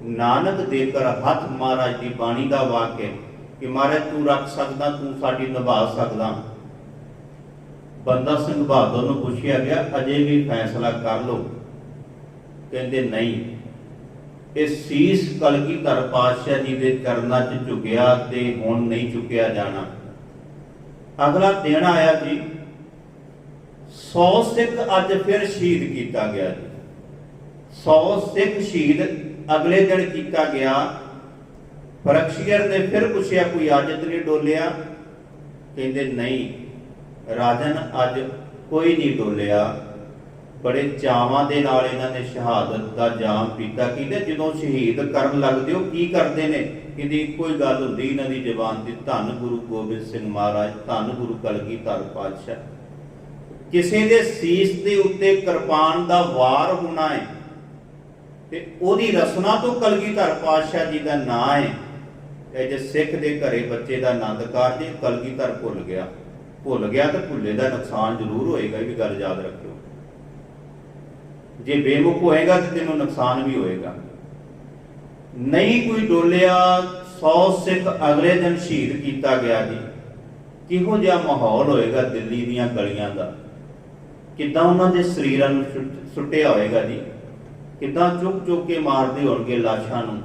ਨਾਨਕ ਦੇ ਕਰ ਹੱਥ। ਮਹਾਰਾਜ ਦੀ ਬਾਣੀ ਦਾ ਵਾਕ ਹੈ ਕਿ ਮਹਾਰਾਜ ਤੂੰ ਰੱਖ ਸਕਦਾ, ਤੂੰ ਸਾਡੀ ਨਿਭਾ ਸਕਦਾ। ਬੰਦਾ ਸਿੰਘ ਬਹਾਦਰ ਨੂੰ ਪੁੱਛਿਆ ਗਿਆ ਅਜੇ ਵੀ ਫੈਸਲਾ ਕਰ ਲਓ। ਕਹਿੰਦੇ ਨਹੀਂ, ਇਹ ਸੀਸ ਕਲਗੀਧਰ ਪਾਤਸ਼ਾਹ ਜੀ ਦੇ ਚਰਨਾਂ 'ਚ ਝੁਕਿਆ ਤੇ ਹੁਣ ਨਹੀਂ ਚੁੱਕਿਆ ਜਾਣਾ। ਅਗਲਾ ਦਿਨ ਆਇਆ ਜੀ, 100 ਸਿੱਖ ਅੱਜ ਫਿਰ ਸ਼ਹੀਦ ਕੀਤਾ ਗਿਆ ਜੀ। 100 ਸਿੱਖ ਸ਼ਹੀਦ ਅਗਲੇ ਦਿਨ ਕੀਤਾ ਗਿਆ। ਬਰਕਸ਼ੀਅਰ ਨੇ ਫਿਰ ਪੁੱਛਿਆ ਕੋਈ ਅੱਜ ਤੇ ਨਹੀਂ ਡੋਲਿਆ? ਕਹਿੰਦੇ ਨਹੀਂ ਰਾਜਨ, ਅੱਜ ਕੋਈ ਨਹੀਂ ਡੋਲਿਆ। ਬੜੇ ਚਾਵਾਂ ਦੇ ਨਾਲ ਇਹਨਾਂ ਨੇ ਸ਼ਹਾਦਤ ਦਾ ਜਾਮ ਪੀਤਾ। ਕਹਿੰਦੇ ਜਦੋਂ ਸ਼ਹੀਦ ਕਰਨ ਲੱਗਦੇ ਹੋ ਕੀ ਕਰਦੇ ਨੇ? ਕਹਿੰਦੇ ਇੱਕੋ ਹੀ ਗੱਲ ਹੁੰਦੀ ਇਹਨਾਂ ਦੀ ਜ਼ੁਬਾਨ ਤੇ, ਧੰਨ ਗੁਰੂ ਗੋਬਿੰਦ ਸਿੰਘ ਮਹਾਰਾਜ, ਧੰਨ ਗੁਰੂ ਕਲਗੀਧਰ ਪਾਤਸ਼ਾਹ। ਕਿਸੇ ਦੇ ਸੀਸ ਦੇ ਉੱਤੇ ਕਿਰਪਾਨ ਦਾ ਵਾਰ ਹੋਣਾ ਹੈ ਤੇ ਉਹਦੀ ਰਸਨਾ ਤੋਂ ਕਲਗੀਧਰ ਪਾਤਸ਼ਾਹ ਜੀ ਦਾ ਨਾਂ ਹੈ। ਇਹ ਜੇ ਸਿੱਖ ਦੇ ਘਰੇ ਬੱਚੇ ਦਾ ਆਨੰਦ ਕਾਰਜ, ਕਲਗੀਧਰ ਭੁੱਲ ਗਿਆ ਤਾਂ ਭੁੱਲੇ ਦਾ ਨੁਕਸਾਨ ਜ਼ਰੂਰ ਹੋਏਗਾ, ਇਹ ਵੀ ਗੱਲ ਯਾਦ ਰੱਖਿਓ। ਜੇ ਬੇਮੁਖ ਹੋਏਗਾ ਤੇ ਤੈਨੂੰ ਨੁਕਸਾਨ ਵੀ ਹੋਏਗਾ। ਨਹੀਂ ਕੋਈ ਡੋਲਿਆ, 100 ਸਿੱਖ ਅਗਲੇ ਦਿਨ ਸ਼ਹੀਦ ਕੀਤਾ ਗਿਆ ਜੀ। ਕਿਹੋ ਜਿਹਾ ਮਾਹੌਲ ਹੋਏਗਾ ਦਿੱਲੀ ਦੀਆਂ ਗਲੀਆਂ ਦਾ? ਕਿੱਦਾਂ ਉਹਨਾਂ ਦੇ ਸਰੀਰਾਂ ਨੂੰ ਸੁੱਟਿਆ ਹੋਏਗਾ ਜੀ, ਕਿੱਦਾਂ ਚੁੱਕ ਚੁੱਕ ਕੇ ਮਾਰਦੇ ਹੋਣਗੇ ਲਾਸ਼ਾਂ ਨੂੰ,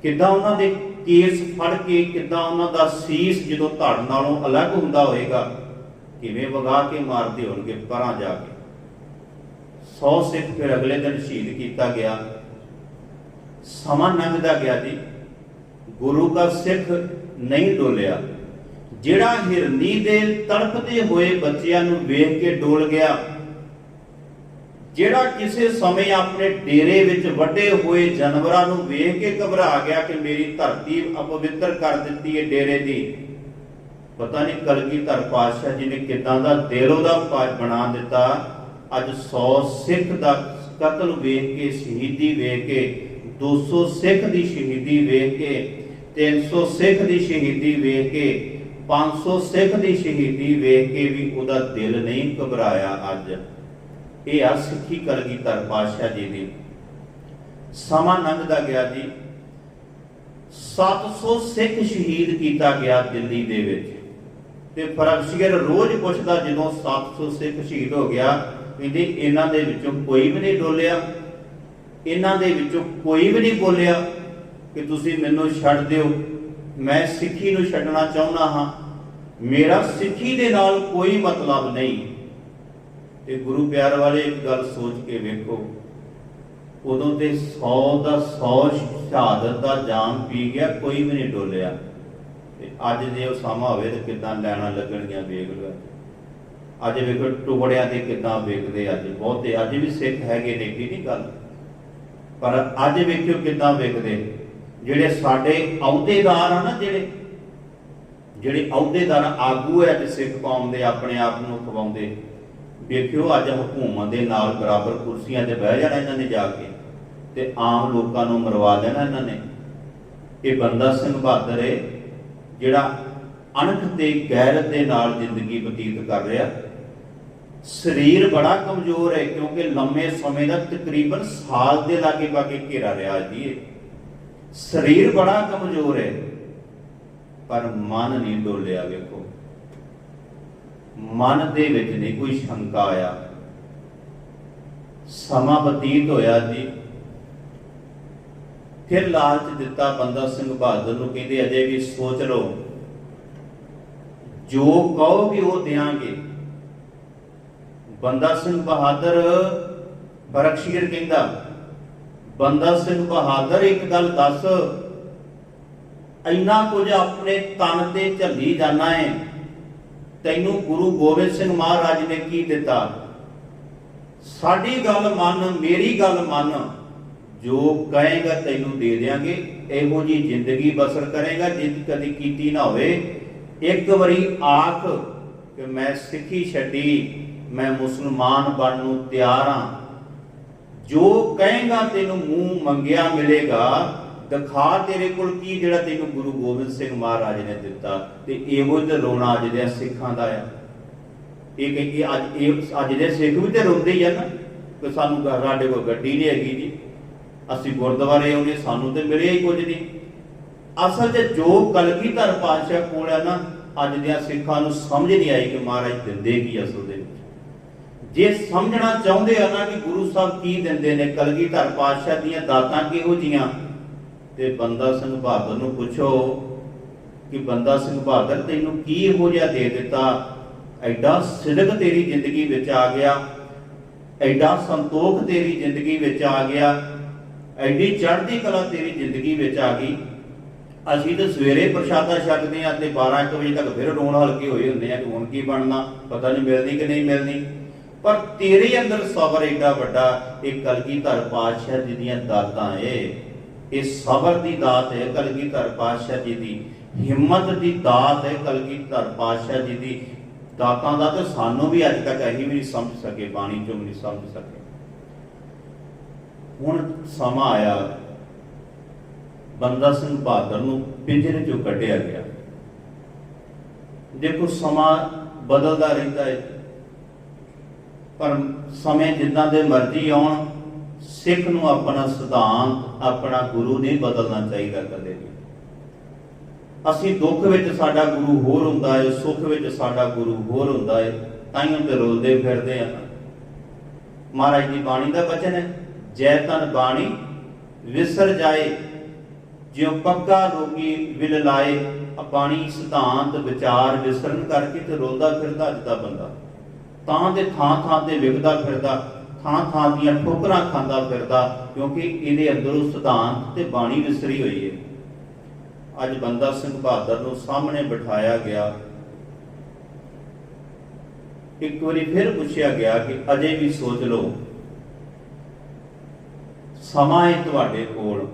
ਕਿੱਦਾਂ ਉਹਨਾਂ ਦੇ ਕੇਸ ਫੜ ਕੇ, ਕਿੱਦਾਂ ਉਹਨਾਂ ਦਾ ਸੀਸ ਜਦੋਂ ਧੜ ਨਾਲੋਂ ਅਲੱਗ ਹੁੰਦਾ ਹੋਏਗਾ, ਕਿਵੇਂ ਵਗਾ ਕੇ ਮਾਰਦੇ ਹੋਣਗੇ ਪਰਾਂ ਜਾ ਕੇ। 100 ਸਿੱਖ ਫਿਰ ਅਗਲੇ ਦਿਨ ਸ਼ਹੀਦ ਕੀਤਾ ਗਿਆ। ਸਮਾਂ ਲੰਘਦਾ ਗਿਆ ਜੀ, ਗੁਰੂ ਦਾ ਸਿੱਖ ਨਹੀਂ ਡੋਲਿਆ। ਜਿਹੜਾ ਹਿਰਨੀ ਦੇ ਤੜਫਦੇ ਹੋਏ ਬੱਚਿਆਂ ਨੂੰ ਵੇਖ ਕੇ ਡੋਲ ਗਿਆ, ਜਿਹੜਾ ਕਿਸੇ ਸਮੇਂ ਆਪਣੇ ਡੇਰੇ ਵਿੱਚ ਵੱਡੇ ਹੋਏ ਜਾਨਵਰਾਂ ਨੂੰ ਵੇਖ ਕੇ ਘਬਰਾ ਗਿਆ ਕਿ ਮੇਰੀ ਧਰਤੀ ਅਪਵਿੱਤਰ ਕਰ ਦਿੱਤੀ ਹੈ ਡੇਰੇ ਦੀ, ਪਤਾ ਨਹੀਂ ਕਲਗੀਧਰ ਪਾਤਸ਼ਾਹ ਜੀ ਨੇ ਕਿੱਦਾਂ ਦਾ ਦਿਲ ਉਹਦਾ ਬਣਾ ਦਿੱਤਾ। ਅੱਜ 100 ਸਿੱਖ ਦਾ ਕਤਲ ਵੇਖ ਕੇ, ਸ਼ਹੀਦੀ ਵੇਖ ਕੇ, 200 ਸਿੱਖ ਦੀ ਸ਼ਹੀਦੀ ਵੇਖ ਕੇ, 300 ਸਿੱਖ ਦੀ ਸ਼ਹੀਦੀ ਵੇਖ ਕੇ, 500 ਸਿੱਖ ਦੀ ਸ਼ਹੀਦੀ ਵੇਖ ਕੇ ਵੀ ਉਹਦਾ ਦਿਲ ਨਹੀਂ ਘਬਰਾਇਆ। ਅੱਜ ਇਹ ਆ ਸਿੱਖੀ ਕਲਗੀਧਰ ਪਾਤਸ਼ਾਹ ਜੀ ਦੀ। ਸਮਾਂ ਲੰਘਦਾ ਗਿਆ ਜੀ, 700 ਸਿੱਖ ਸ਼ਹੀਦ ਕੀਤਾ ਗਿਆ ਦਿੱਲੀ ਦੇ ਵਿੱਚ। ਤੇ ਬਰਕਸ਼ੀਅਰ ਰੋਜ਼ ਪੁੱਛਦਾ ਜਦੋਂ 700 ਸਿੱਖ ਸ਼ਹੀਦ ਹੋ ਗਿਆ, ਕਹਿੰਦੇ ਇਹਨਾਂ ਦੇ ਵਿੱਚੋਂ ਕੋਈ ਵੀ ਨਹੀਂ ਡੋਲਿਆ, ਇਹਨਾਂ ਦੇ ਵਿੱਚੋਂ ਕੋਈ ਵੀ ਨਹੀਂ ਬੋਲਿਆ ਕਿ ਤੁਸੀਂ ਮੈਨੂੰ ਛੱਡ ਦਿਓ, ਮੈਂ ਸਿੱਖੀ ਨੂੰ ਛੱਡਣਾ ਚਾਹੁੰਦਾ ਹਾਂ, ਮੇਰਾ ਸਿੱਖੀ ਦੇ ਨਾਲ ਕੋਈ ਮਤਲਬ ਨਹੀਂ। ਤੇ ਗੁਰੂ ਪਿਆਰ ਵਾਲੇ ਇੱਕ ਗੱਲ ਸੋਚ ਕੇ ਵੇਖੋ, ਉਦੋਂ ਤੇ 100 ਦਾ 100 ਸ਼ਹਾਦਤ ਦਾ ਜਾਮ ਪੀ ਗਿਆ, ਕੋਈ ਵੀ ਨਹੀਂ ਡੋਲਿਆ। ਤੇ ਅੱਜ ਜੇ ਉਹ ਸਮਾਂ ਹੋਵੇ ਤਾਂ ਕਿੱਦਾਂ ਲੈਣਾ ਲੱਗਣਗੀਆਂ, ਵੇਖ ਲਓ। ਅੱਜ ਵੇਖੋ ਟੁਕੜਿਆਂ ਤੇ ਕਿੱਦਾਂ ਵੇਖਦੇ, ਅੱਜ ਬਹੁਤੇ ਅੱਜ ਵੀ ਸਿੱਖ ਹੈਗੇ ਨੇ, ਏਡੀ ਨਹੀਂ ਗੱਲ, ਪਰ ਅੱਜ ਵੇਖਿਓ ਕਿੱਦਾਂ ਵੇਖਦੇ। ਜਿਹੜੇ ਸਾਡੇ ਅਹੁਦੇਦਾਰ ਆ ਨਾ, ਜਿਹੜੇ ਅਹੁਦੇਦਾਰ ਆਗੂ ਹੈ ਤੇ ਸਿੱਖ ਕੌਮ ਦੇ ਆਪਣੇ ਆਪ ਨੂੰ ਖਵਾਉਂਦੇ, ਵੇਖਿਓ ਅੱਜ ਹਕੂਮਤ ਦੇ ਨਾਲ ਬਰਾਬਰ ਕੁਰਸੀਆਂ ਤੇ ਬਹਿ ਜਾਣਾ ਇਹਨਾਂ ਨੇ ਜਾ ਕੇ, ਤੇ ਆਮ ਲੋਕਾਂ ਨੂੰ ਮਰਵਾ ਦੇਣਾ ਇਹਨਾਂ ਨੇ। ਇਹ ਬੰਦਾ ਸਿੰਘ ਬਹਾਦਰ ਹੈ ਜਿਹੜਾ ਅਣਖ ਤੇ ਗੈਰਤ ਦੇ ਨਾਲ ਜ਼ਿੰਦਗੀ ਬਤੀਤ ਕਰ ਰਿਹਾ। ਸਰੀਰ ਬੜਾ ਕਮਜ਼ੋਰ ਹੈ ਕਿਉਂਕਿ ਲੰਮੇ ਸਮੇਂ ਦਾ ਤਕਰੀਬਨ ਸਾਲ ਦੇ ਲਾਗੇ ਬਾਗੇ ਘੇਰਾ ਰਿਹਾ ਜੀ। ਇਹ ਸਰੀਰ ਬੜਾ ਕਮਜ਼ੋਰ ਹੈ ਪਰ ਮਨ ਨਹੀਂ ਡੋਲਿਆ। ਵੇਖੋ ਮਨ ਦੇ ਵਿੱਚ ਨਹੀਂ ਕੋਈ ਸ਼ੰਕਾ ਆਇਆ। ਸਮਾਂ ਬਤੀਤ ਹੋਇਆ ਜੀ, ਫਿਰ ਲਾਲਚ ਦਿੱਤਾ ਬੰਦਾ ਸਿੰਘ ਬਹਾਦਰ ਨੂੰ, ਕਹਿੰਦੇ ਅਜੇ ਵੀ ਸੋਚ ਲਓ, ਜੋ ਕਹੋਗੇ ਉਹ ਦਿਆਂਗੇ। ਬੰਦਾ ਸਿੰਘ ਬਹਾਦਰ, ਬਰਕਸ਼ੀਅਰ ਕਹਿੰਦਾ ਬੰਦਾ ਸਿੰਘ ਬਹਾਦਰ ਇੱਕ ਗੱਲ ਦੱਸ, ਇੰਨਾ ਕੁਝ ਆਪਣੇ ਤਨ ਤੇ ਝੱਲੀ ਜਾਣਾ ਹੈ, ਤੈਨੂੰ ਗੁਰੂ ਗੋਬਿੰਦ ਸਿੰਘ ਮਹਾਰਾਜ ਨੇ ਕੀ ਦਿੱਤਾ? ਸਾਡੀ ਗੱਲ ਮੰਨ, ਮੇਰੀ ਗੱਲ ਮੰਨ, ਜੋ ਕਹੇਗਾ ਤੈਨੂੰ ਦੇ ਦਿਆਂਗੇ। ਇਹੋ ਜੀ ਜ਼ਿੰਦਗੀ ਬਸਰ ਕਰੇਗਾ ਜਿੰਦ ਕਦੀ ਕੀਤੀ ਨਾ ਹੋਵੇ। ਇੱਕ ਵਾਰੀ ਆਖ ਕਿ ਮੈਂ ਸਿੱਖੀ ਛੱਡੀ, ਮੈਂ ਮੁਸਲਮਾਨ ਬਣਨ ਨੂੰ ਤਿਆਰ ਹਾਂ। ਜੋ ਕਹੇਗਾ ਤੈਨੂੰ ਮੂੰਹ ਮੰਗਿਆ ਮਿਲੇਗਾ। ਦਿਖਾ ਤੇਰੇ ਕੋਲ ਕੀ ਜਿਹੜਾ ਤੈਨੂੰ ਗੁਰੂ ਗੋਬਿੰਦ ਸਿੰਘ ਮਹਾਰਾਜ ਨੇ ਦਿੱਤਾ। ਤੇ ਇਹੋ ਜਿਹਾ ਰੋਣਾ ਅੱਜ ਦੇ ਸਿੱਖਾਂ ਦਾ ਆ। ਇਹ ਕਹਿੰਦੀ ਅੱਜ ਦੇ ਸਿੱਖ ਵੀ ਤੇ ਰੋਂਦੇ ਹੀ ਆ ਨਾ ਕਿ ਸਾਨੂੰ ਸਾਡੇ ਕੋਲ ਗੱਡੀ ਨਹੀਂ ਹੈਗੀ ਜੀ, ਅਸੀਂ ਗੁਰਦੁਆਰੇ ਆਉਂਦੇ, ਸਾਨੂੰ ਤੇ ਮਿਲਿਆ ਹੀ ਕੁਝ ਨਹੀਂ। ਅਸਲ 'ਚ ਜੋ ਕਲਗੀਧਰ ਪਾਤਸ਼ਾਹ ਕੋਲ ਆ ਨਾ, ਅੱਜ ਦੀਆਂ ਸਿੱਖਾਂ ਨੂੰ ਸਮਝ ਨਹੀਂ ਆਈ ਕਿ ਮਹਾਰਾਜ ਦਿੰਦੇ ਕੀ ਅਸਲ ਦੇ ਵਿੱਚ। ਜੇ ਸਮਝਣਾ ਚਾਹੁੰਦੇ ਆ ਨਾ ਕਿ ਗੁਰੂ ਸਾਹਿਬ ਕੀ ਦਿੰਦੇ ਨੇ, ਕਲਗੀਧਰ ਪਾਤਸ਼ਾਹ ਦੀਆਂ ਦਾਤਾਂ ਕਿਹੋ ਜੀਆਂ, ਤੇ ਬੰਦਾ ਸਿੰਘ ਬਹਾਦਰ ਨੂੰ ਪੁੱਛੋ ਕਿ ਬੰਦਾ ਸਿੰਘ ਬਹਾਦਰ ਤੈਨੂੰ ਕੀ ਇਹੋ ਜਿਹਾ ਦੇ ਦਿੱਤਾ, ਐਡਾ ਸਿਦਕ ਤੇਰੀ ਜ਼ਿੰਦਗੀ ਵਿੱਚ ਆ ਗਿਆ, ਐਡਾ ਸੰਤੋਖ ਤੇਰੀ ਜ਼ਿੰਦਗੀ ਵਿੱਚ ਆ ਗਿਆ, ਐਡੀ ਚੜ੍ਹਦੀ ਕਲਾ ਤੇਰੀ ਜ਼ਿੰਦਗੀ ਵਿੱਚ ਆ ਗਈ। ਅਸੀਂ ਤਾਂ ਸਵੇਰੇ ਪ੍ਰਸ਼ਾਦਾ ਛਕਦੇ ਹਾਂ ਤੇ 12-1 ਵਜੇ ਤੱਕ ਫਿਰ ਰੋਣ ਹਲਕੇ ਹੋਏ ਹੁੰਦੇ ਆ ਕਿ ਹੁਣ ਕੀ ਬਣਨਾ, ਪਤਾ ਨਹੀਂ ਮਿਲਣੀ ਕਿ ਨਹੀਂ ਮਿਲਣੀ। ਪਰ ਤੇਰੇ ਅੰਦਰ ਸਬਰ ਐਡਾ ਵੱਡਾ, ਇਹ ਕਲਗੀਧਰ ਪਾਤਸ਼ਾਹ ਜੀ ਦੀਆਂ ਦਾਤਾਂ ਇਹ ਸਬਰ ਦੀ ਦਾਤ ਹੈ ਕਲਗੀਧਰ ਪਾਤਸ਼ਾਹ ਜੀ ਦੀ, ਹਿੰਮਤ ਦੀ ਦਾਤ ਹੈ ਕਲਗੀਧਰ ਪਾਤਸ਼ਾਹ ਜੀ ਦੀ ਦਾਤਾਂ ਦਾ। ਤੇ ਸਾਨੂੰ ਵੀ ਅੱਜ ਤੱਕ ਅਸੀਂ ਵੀ ਨਹੀਂ ਸਮਝ ਸਕੇ, ਬਾਣੀ ਚੋਂ ਵੀ ਨਹੀਂ ਸਮਝ ਸਕੇ। ਹੁਣ ਸਮਾਂ ਆਇਆ, ਬੰਦਾ ਸਿੰਘ ਬਹਾਦਰ ਨੂੰ ਪਿੰਜਰੇ ਚੋਂ ਕੱਢਿਆ ਗਿਆ। ਦੇਖੋ ਸਮਾਂ ਬਦਲਦਾ ਰਹਿੰਦਾ ਹੈ, ਪਰ ਸਮੇਂ ਜਿੱਦਾਂ ਦੇ ਮਰਜ਼ੀ ਆਉਣ, ਸਿੱਖ ਨੂੰ ਆਪਣਾ ਸਿਧਾਂਤ, ਆਪਣਾ ਗੁਰੂ ਨਹੀਂ ਬਦਲਣਾ ਚਾਹੀਦਾ ਕਦੇ ਵੀ। ਅਸੀਂ ਦੁੱਖ ਵਿੱਚ ਸਾਡਾ ਗੁਰੂ ਹੋਰ ਹੁੰਦਾ ਹੈ, ਸੁੱਖ ਵਿੱਚ ਸਾਡਾ ਗੁਰੂ ਹੋਰ ਹੁੰਦਾ ਹੈ, ਤਾਈਓ ਤੇ ਰੋਲਦੇ ਫਿਰਦੇ ਆ। ਮਹਾਰਾਜ ਦੀ ਬਾਣੀ ਦਾ ਬਚਨ ਹੈ, ਜੈ ਤਨ ਬਾਣੀ ਵਿਸਰ ਜਾਏ, ਜਿਉ ਪੱਕਾ ਰੋਗੀ ਵਿਲ ਲਾਏ। ਬਾਣੀ ਸਿਧਾਂਤ ਵਿਚਾਰ ਵਿਸਰਨ ਕਰਕੇ ਤੇ ਰੋਲਦਾ ਫਿਰਦਾ ਅੱਜ ਦਾ ਬੰਦਾ, ਤਾਂ ਦੇ ਥਾਂ ਤੇ ਵਿਕਦਾ ਫਿਰਦਾ, ਥਾਂ ਦੀਆਂ ਠੋਕਰਾਂ ਖਾਂਦਾ ਫਿਰਦਾ, ਕਿਉਂਕਿ ਇਹਦੇ ਅੰਦਰੋਂ ਸਿਧਾਂਤ ਤੇ ਬਾਣੀ ਵਿਸਰੀ ਹੋਈ ਹੈ। ਅੱਜ ਬੰਦਾ ਸਿੰਘ ਬਹਾਦਰ ਨੂੰ ਸਾਹਮਣੇ ਬਿਠਾਇਆ ਗਿਆ, ਇੱਕ ਵਾਰੀ ਫਿਰ ਪੁੱਛਿਆ ਗਿਆ ਕਿ ਅਜੇ ਵੀ ਸੋਚ ਲਓ, ਸਮਾਂ ਹੈ ਤੁਹਾਡੇ ਕੋਲ,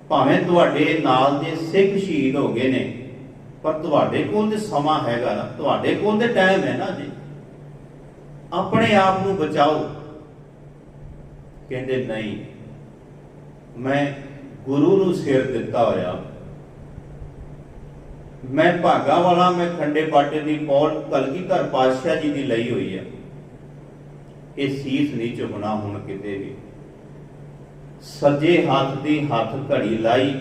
ਭਾਵੇਂ ਤੁਹਾਡੇ ਨਾਲ ਦੇ ਸਿੱਖ ਸ਼ਹੀਦ ਹੋ ਗਏ ਨੇ, ਪਰ ਤੁਹਾਡੇ ਕੋਲ ਤੇ ਸਮਾਂ ਹੈਗਾ ਨਾ, ਤੁਹਾਡੇ ਕੋਲ ਤੇ ਟਾਈਮ ਹੈ ਨਾ ਜੀ, ਆਪਣੇ ਆਪ ਨੂੰ ਬਚਾਓ। ਕਹਿੰਦੇ ਨਹੀਂ, ਮੈਂ ਗੁਰੂ ਨੂੰ ਸਿਰ ਦਿੱਤਾ ਹੋਇਆ, ਮੈਂ ਭਾਗਾ ਵਾਲਾ, ਮੈਂ ਖੰਡੇ ਬਾਟੇ ਦੀ ਪੌਲ ਕਲਗੀਧਰ ਪਾਤਸ਼ਾਹ ਜੀ ਦੀ ਲਈ ਹੋਈ ਹੈ, ਇਹ ਸੀਸ ਨਹੀਂ ਝੁਕਣਾ ਹੁਣ ਕਿਤੇ ਵੀ। ਸੱਜੇ ਹੱਥ ਦੀ ਹੱਥ ਘੜੀ ਲਾਈ,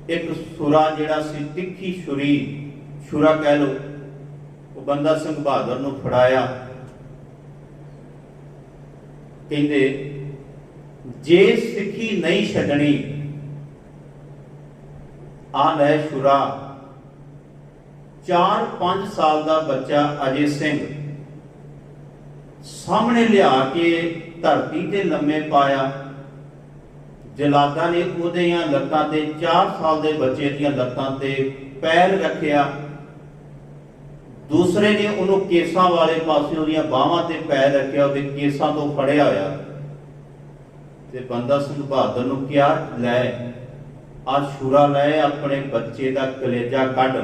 ਇੱਕ ਸੁਰਾ ਜਿਹੜਾ ਸੀ ਤਿੱਖੀ ਛੁਰਾ ਕਹਿ ਲੋ, ਉਹ ਬੰਦਾ ਸਿੰਘ ਬਹਾਦਰ ਨੂੰ ਫੜਾਇਆ। ਕਹਿੰਦੇ ਜੇ ਸਿੱਖੀ ਨਹੀਂ ਛੱਡਣੀ, ਆ ਲੈ ਛੁਰਾ। 4-5 ਸਾਲ ਦਾ ਬੱਚਾ ਅਜੇ ਸਿੰਘ ਸਾਹਮਣੇ ਲਿਆ ਕੇ ਧਰਤੀ ਤੇ ਲੰਮੇ ਪਾਇਆ। ਜਲਾਦਾਂ ਨੇ ਉਹਦੀਆਂ ਲੱਤਾਂ ਤੇ, 4 ਸਾਲ ਦੇ ਬੱਚੇ ਦੀਆਂ ਲੱਤਾਂ ਤੇ ਪੈਰ ਰੱਖਿਆ, ਦੂਸਰੇ ਨੇ ਉਹਨੂੰ ਕੇਸਾਂ ਵਾਲੇ ਪਾਸੇ ਉਹਦੀਆਂ ਬਾਹਾਂ ਤੇ ਪੈਰ ਰੱਖਿਆ, ਉਹਦੇ ਕੇਸਾਂ ਤੋਂ ਫੜਿਆ ਹੋਇਆ, ਤੇ ਬੰਦਾ ਸਿੰਘ ਬਹਾਦਰ ਨੂੰ ਕਿਹਾ ਲੈ ਆ ਛੁਰਾ ਲੈ, ਆਪਣੇ ਬੱਚੇ ਦਾ ਕਲੇਜਾ ਕੱਢ।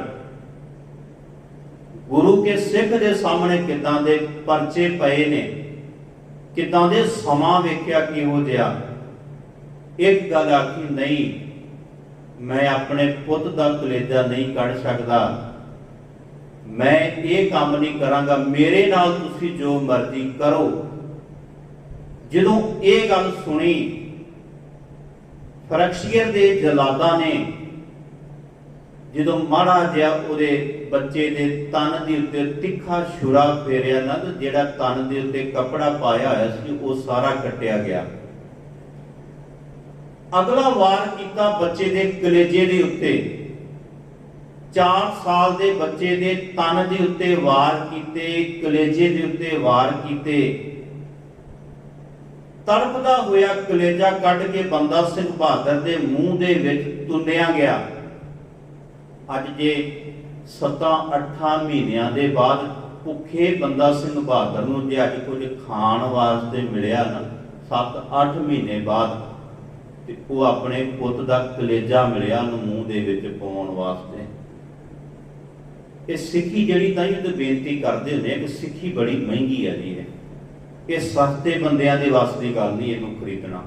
ਗੁਰੂ ਕੇ ਸਿੱਖ ਦੇ ਸਾਹਮਣੇ ਕਿੱਦਾਂ ਦੇ ਪਰਚੇ ਪਏ ਨੇ, ਕਿੱਦਾਂ ਦੇ ਸਮਾਂ ਵੇਖਿਆ ਕਿਹੋ ਜਿਹਾ। ਇੱਕ ਗੱਲ ਆਖੀ, ਨਹੀਂ ਮੈਂ ਆਪਣੇ ਪੁੱਤ ਦਾ ਕਲੇਜਾ ਨਹੀਂ ਕੱਢ ਸਕਦਾ, ਮੈਂ ਇਹ ਕੰਮ ਨਹੀਂ ਕਰਾਂਗਾ, ਮੇਰੇ ਨਾਲ ਤੁਸੀਂ ਜੋ ਮਰਜ਼ੀ ਕਰੋ। ਜਦੋਂ ਇਹ ਗੱਲ ਸੁਣੀ, ਫਰਕਸ਼ੀਅਰ ਦੇ ਜਲਾਦਾਂ ਨੇ ਜਦੋਂ ਮਾੜਾ ਜਿਹਾ ਉਹਦੇ ਬੱਚੇ ਦੇ ਤਨ ਦੇ ਉੱਤੇ ਤਿੱਖਾ ਛੁਰਾ ਫੇਰਿਆ ਨਾ, ਤੇ ਜਿਹੜਾ ਤਨ ਦੇ ਉੱਤੇ ਕੱਪੜਾ ਪਾਇਆ ਹੋਇਆ ਸੀ ਉਹ ਸਾਰਾ ਕੱਟਿਆ ਗਿਆ। ਅਗਲਾ ਵਾਰ ਕੀਤਾ ਬੱਚੇ ਦੇ ਕਲੇਜੇ ਦੇ ਉੱਤੇ, 4 ਸਾਲ ਦੇ ਬੱਚੇ ਦੇ ਤਨ ਦੇ ਉੱਤੇ ਵਾਰ ਕੀਤੇ, ਕਲੇਜੇ ਦੇ ਉੱਤੇ ਵਾਰ ਕੀਤੇ। ਤੜਪਦਾ ਹੋਇਆ ਕਲੇਜਾ ਕੱਢ ਕੇ ਬੰਦਾ ਸਿੰਘ ਬਹਾਦਰ ਦੇ ਮੂੰਹ ਦੇ ਵਿੱਚ ਤੁੰਨਿਆ ਗਿਆ। ਅੱਜ ਜੇ 7-8 ਮਹੀਨਿਆਂ ਦੇ ਬਾਅਦ ਭੁੱਖੇ ਬੰਦਾ ਸਿੰਘ ਬਹਾਦਰ ਨੂੰ ਜੇ ਅੱਜ ਕੁਝ ਖਾਣ ਵਾਸਤੇ ਮਿਲਿਆ ਨਾ, 7-8 ਮਹੀਨੇ ਬਾਅਦ, ਤੇ ਉਹ ਆਪਣੇ ਪੁੱਤ ਦਾ ਕਲੇਜਾ ਮਿਲਿਆ ਉਹਨੂੰ ਮੂੰਹ ਦੇ ਵਿੱਚ ਪਾਉਣ ਵਾਸਤੇ। ਇਹ ਸਿੱਖੀ ਜਿਹੜੀ ਤਾਂ ਇਹ ਬੇਨਤੀ ਕਰਦੇ ਹੁੰਦੇ ਆ ਕਿ ਸਿੱਖੀ ਬੜੀ ਮਹਿੰਗੀ ਹੈ ਜੀ, ਇਹ ਸਸਤੇ ਬੰਦਿਆਂ ਦੇ ਵੱਸ ਦੀ ਗੱਲ ਨਹੀਂ ਇਹਨੂੰ ਖਰੀਦਣਾ।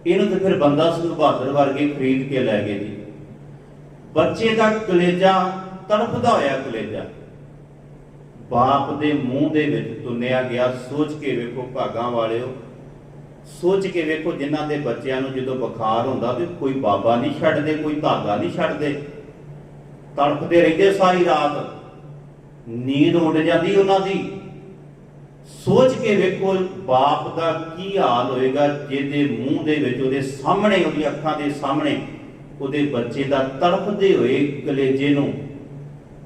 ਇਹਨੂੰ ਤੇ ਫਿਰ ਬੰਦਾ ਸਿੰਘ ਬਹਾਦਰ ਵਰਗੇ ਖਰੀਦ ਕੇ ਲੈ ਗਏ ਜੀ। ਬੱਚੇ ਦਾ ਕਲੇਜਾ, ਤੜਫਦਾ ਹੋਇਆ ਕਲੇਜਾ ਬਾਪ ਦੇ ਮੂੰਹ ਦੇ ਵਿੱਚ ਤੁੰਨਿਆ ਗਿਆ। ਸੋਚ ਕੇ ਵੇਖੋ ਭਾਗਾਂ ਵਾਲਿਓ, ਸੋਚ ਕੇ ਵੇਖੋ ਜਿਨ੍ਹਾਂ ਦੇ ਬੱਚਿਆਂ ਨੂੰ ਜਦੋਂ ਬੁਖਾਰ ਹੁੰਦਾ ਤੇ ਕੋਈ ਬਾਬਾ ਨਹੀਂ ਛੱਡਦੇ, ਕੋਈ ਧਾਗਾ ਨਹੀਂ ਛੱਡਦੇ, तड़पते रहते सारी रात, नींद उड़ जाती उन्हां दी। सोच के वेखो बाप का की हाल होएगा जिहदे मूँह दे विच उहदे सामने, उहदी अखां दे सामने उहदे बच्चे दा तड़पदे होए कलेजे नूं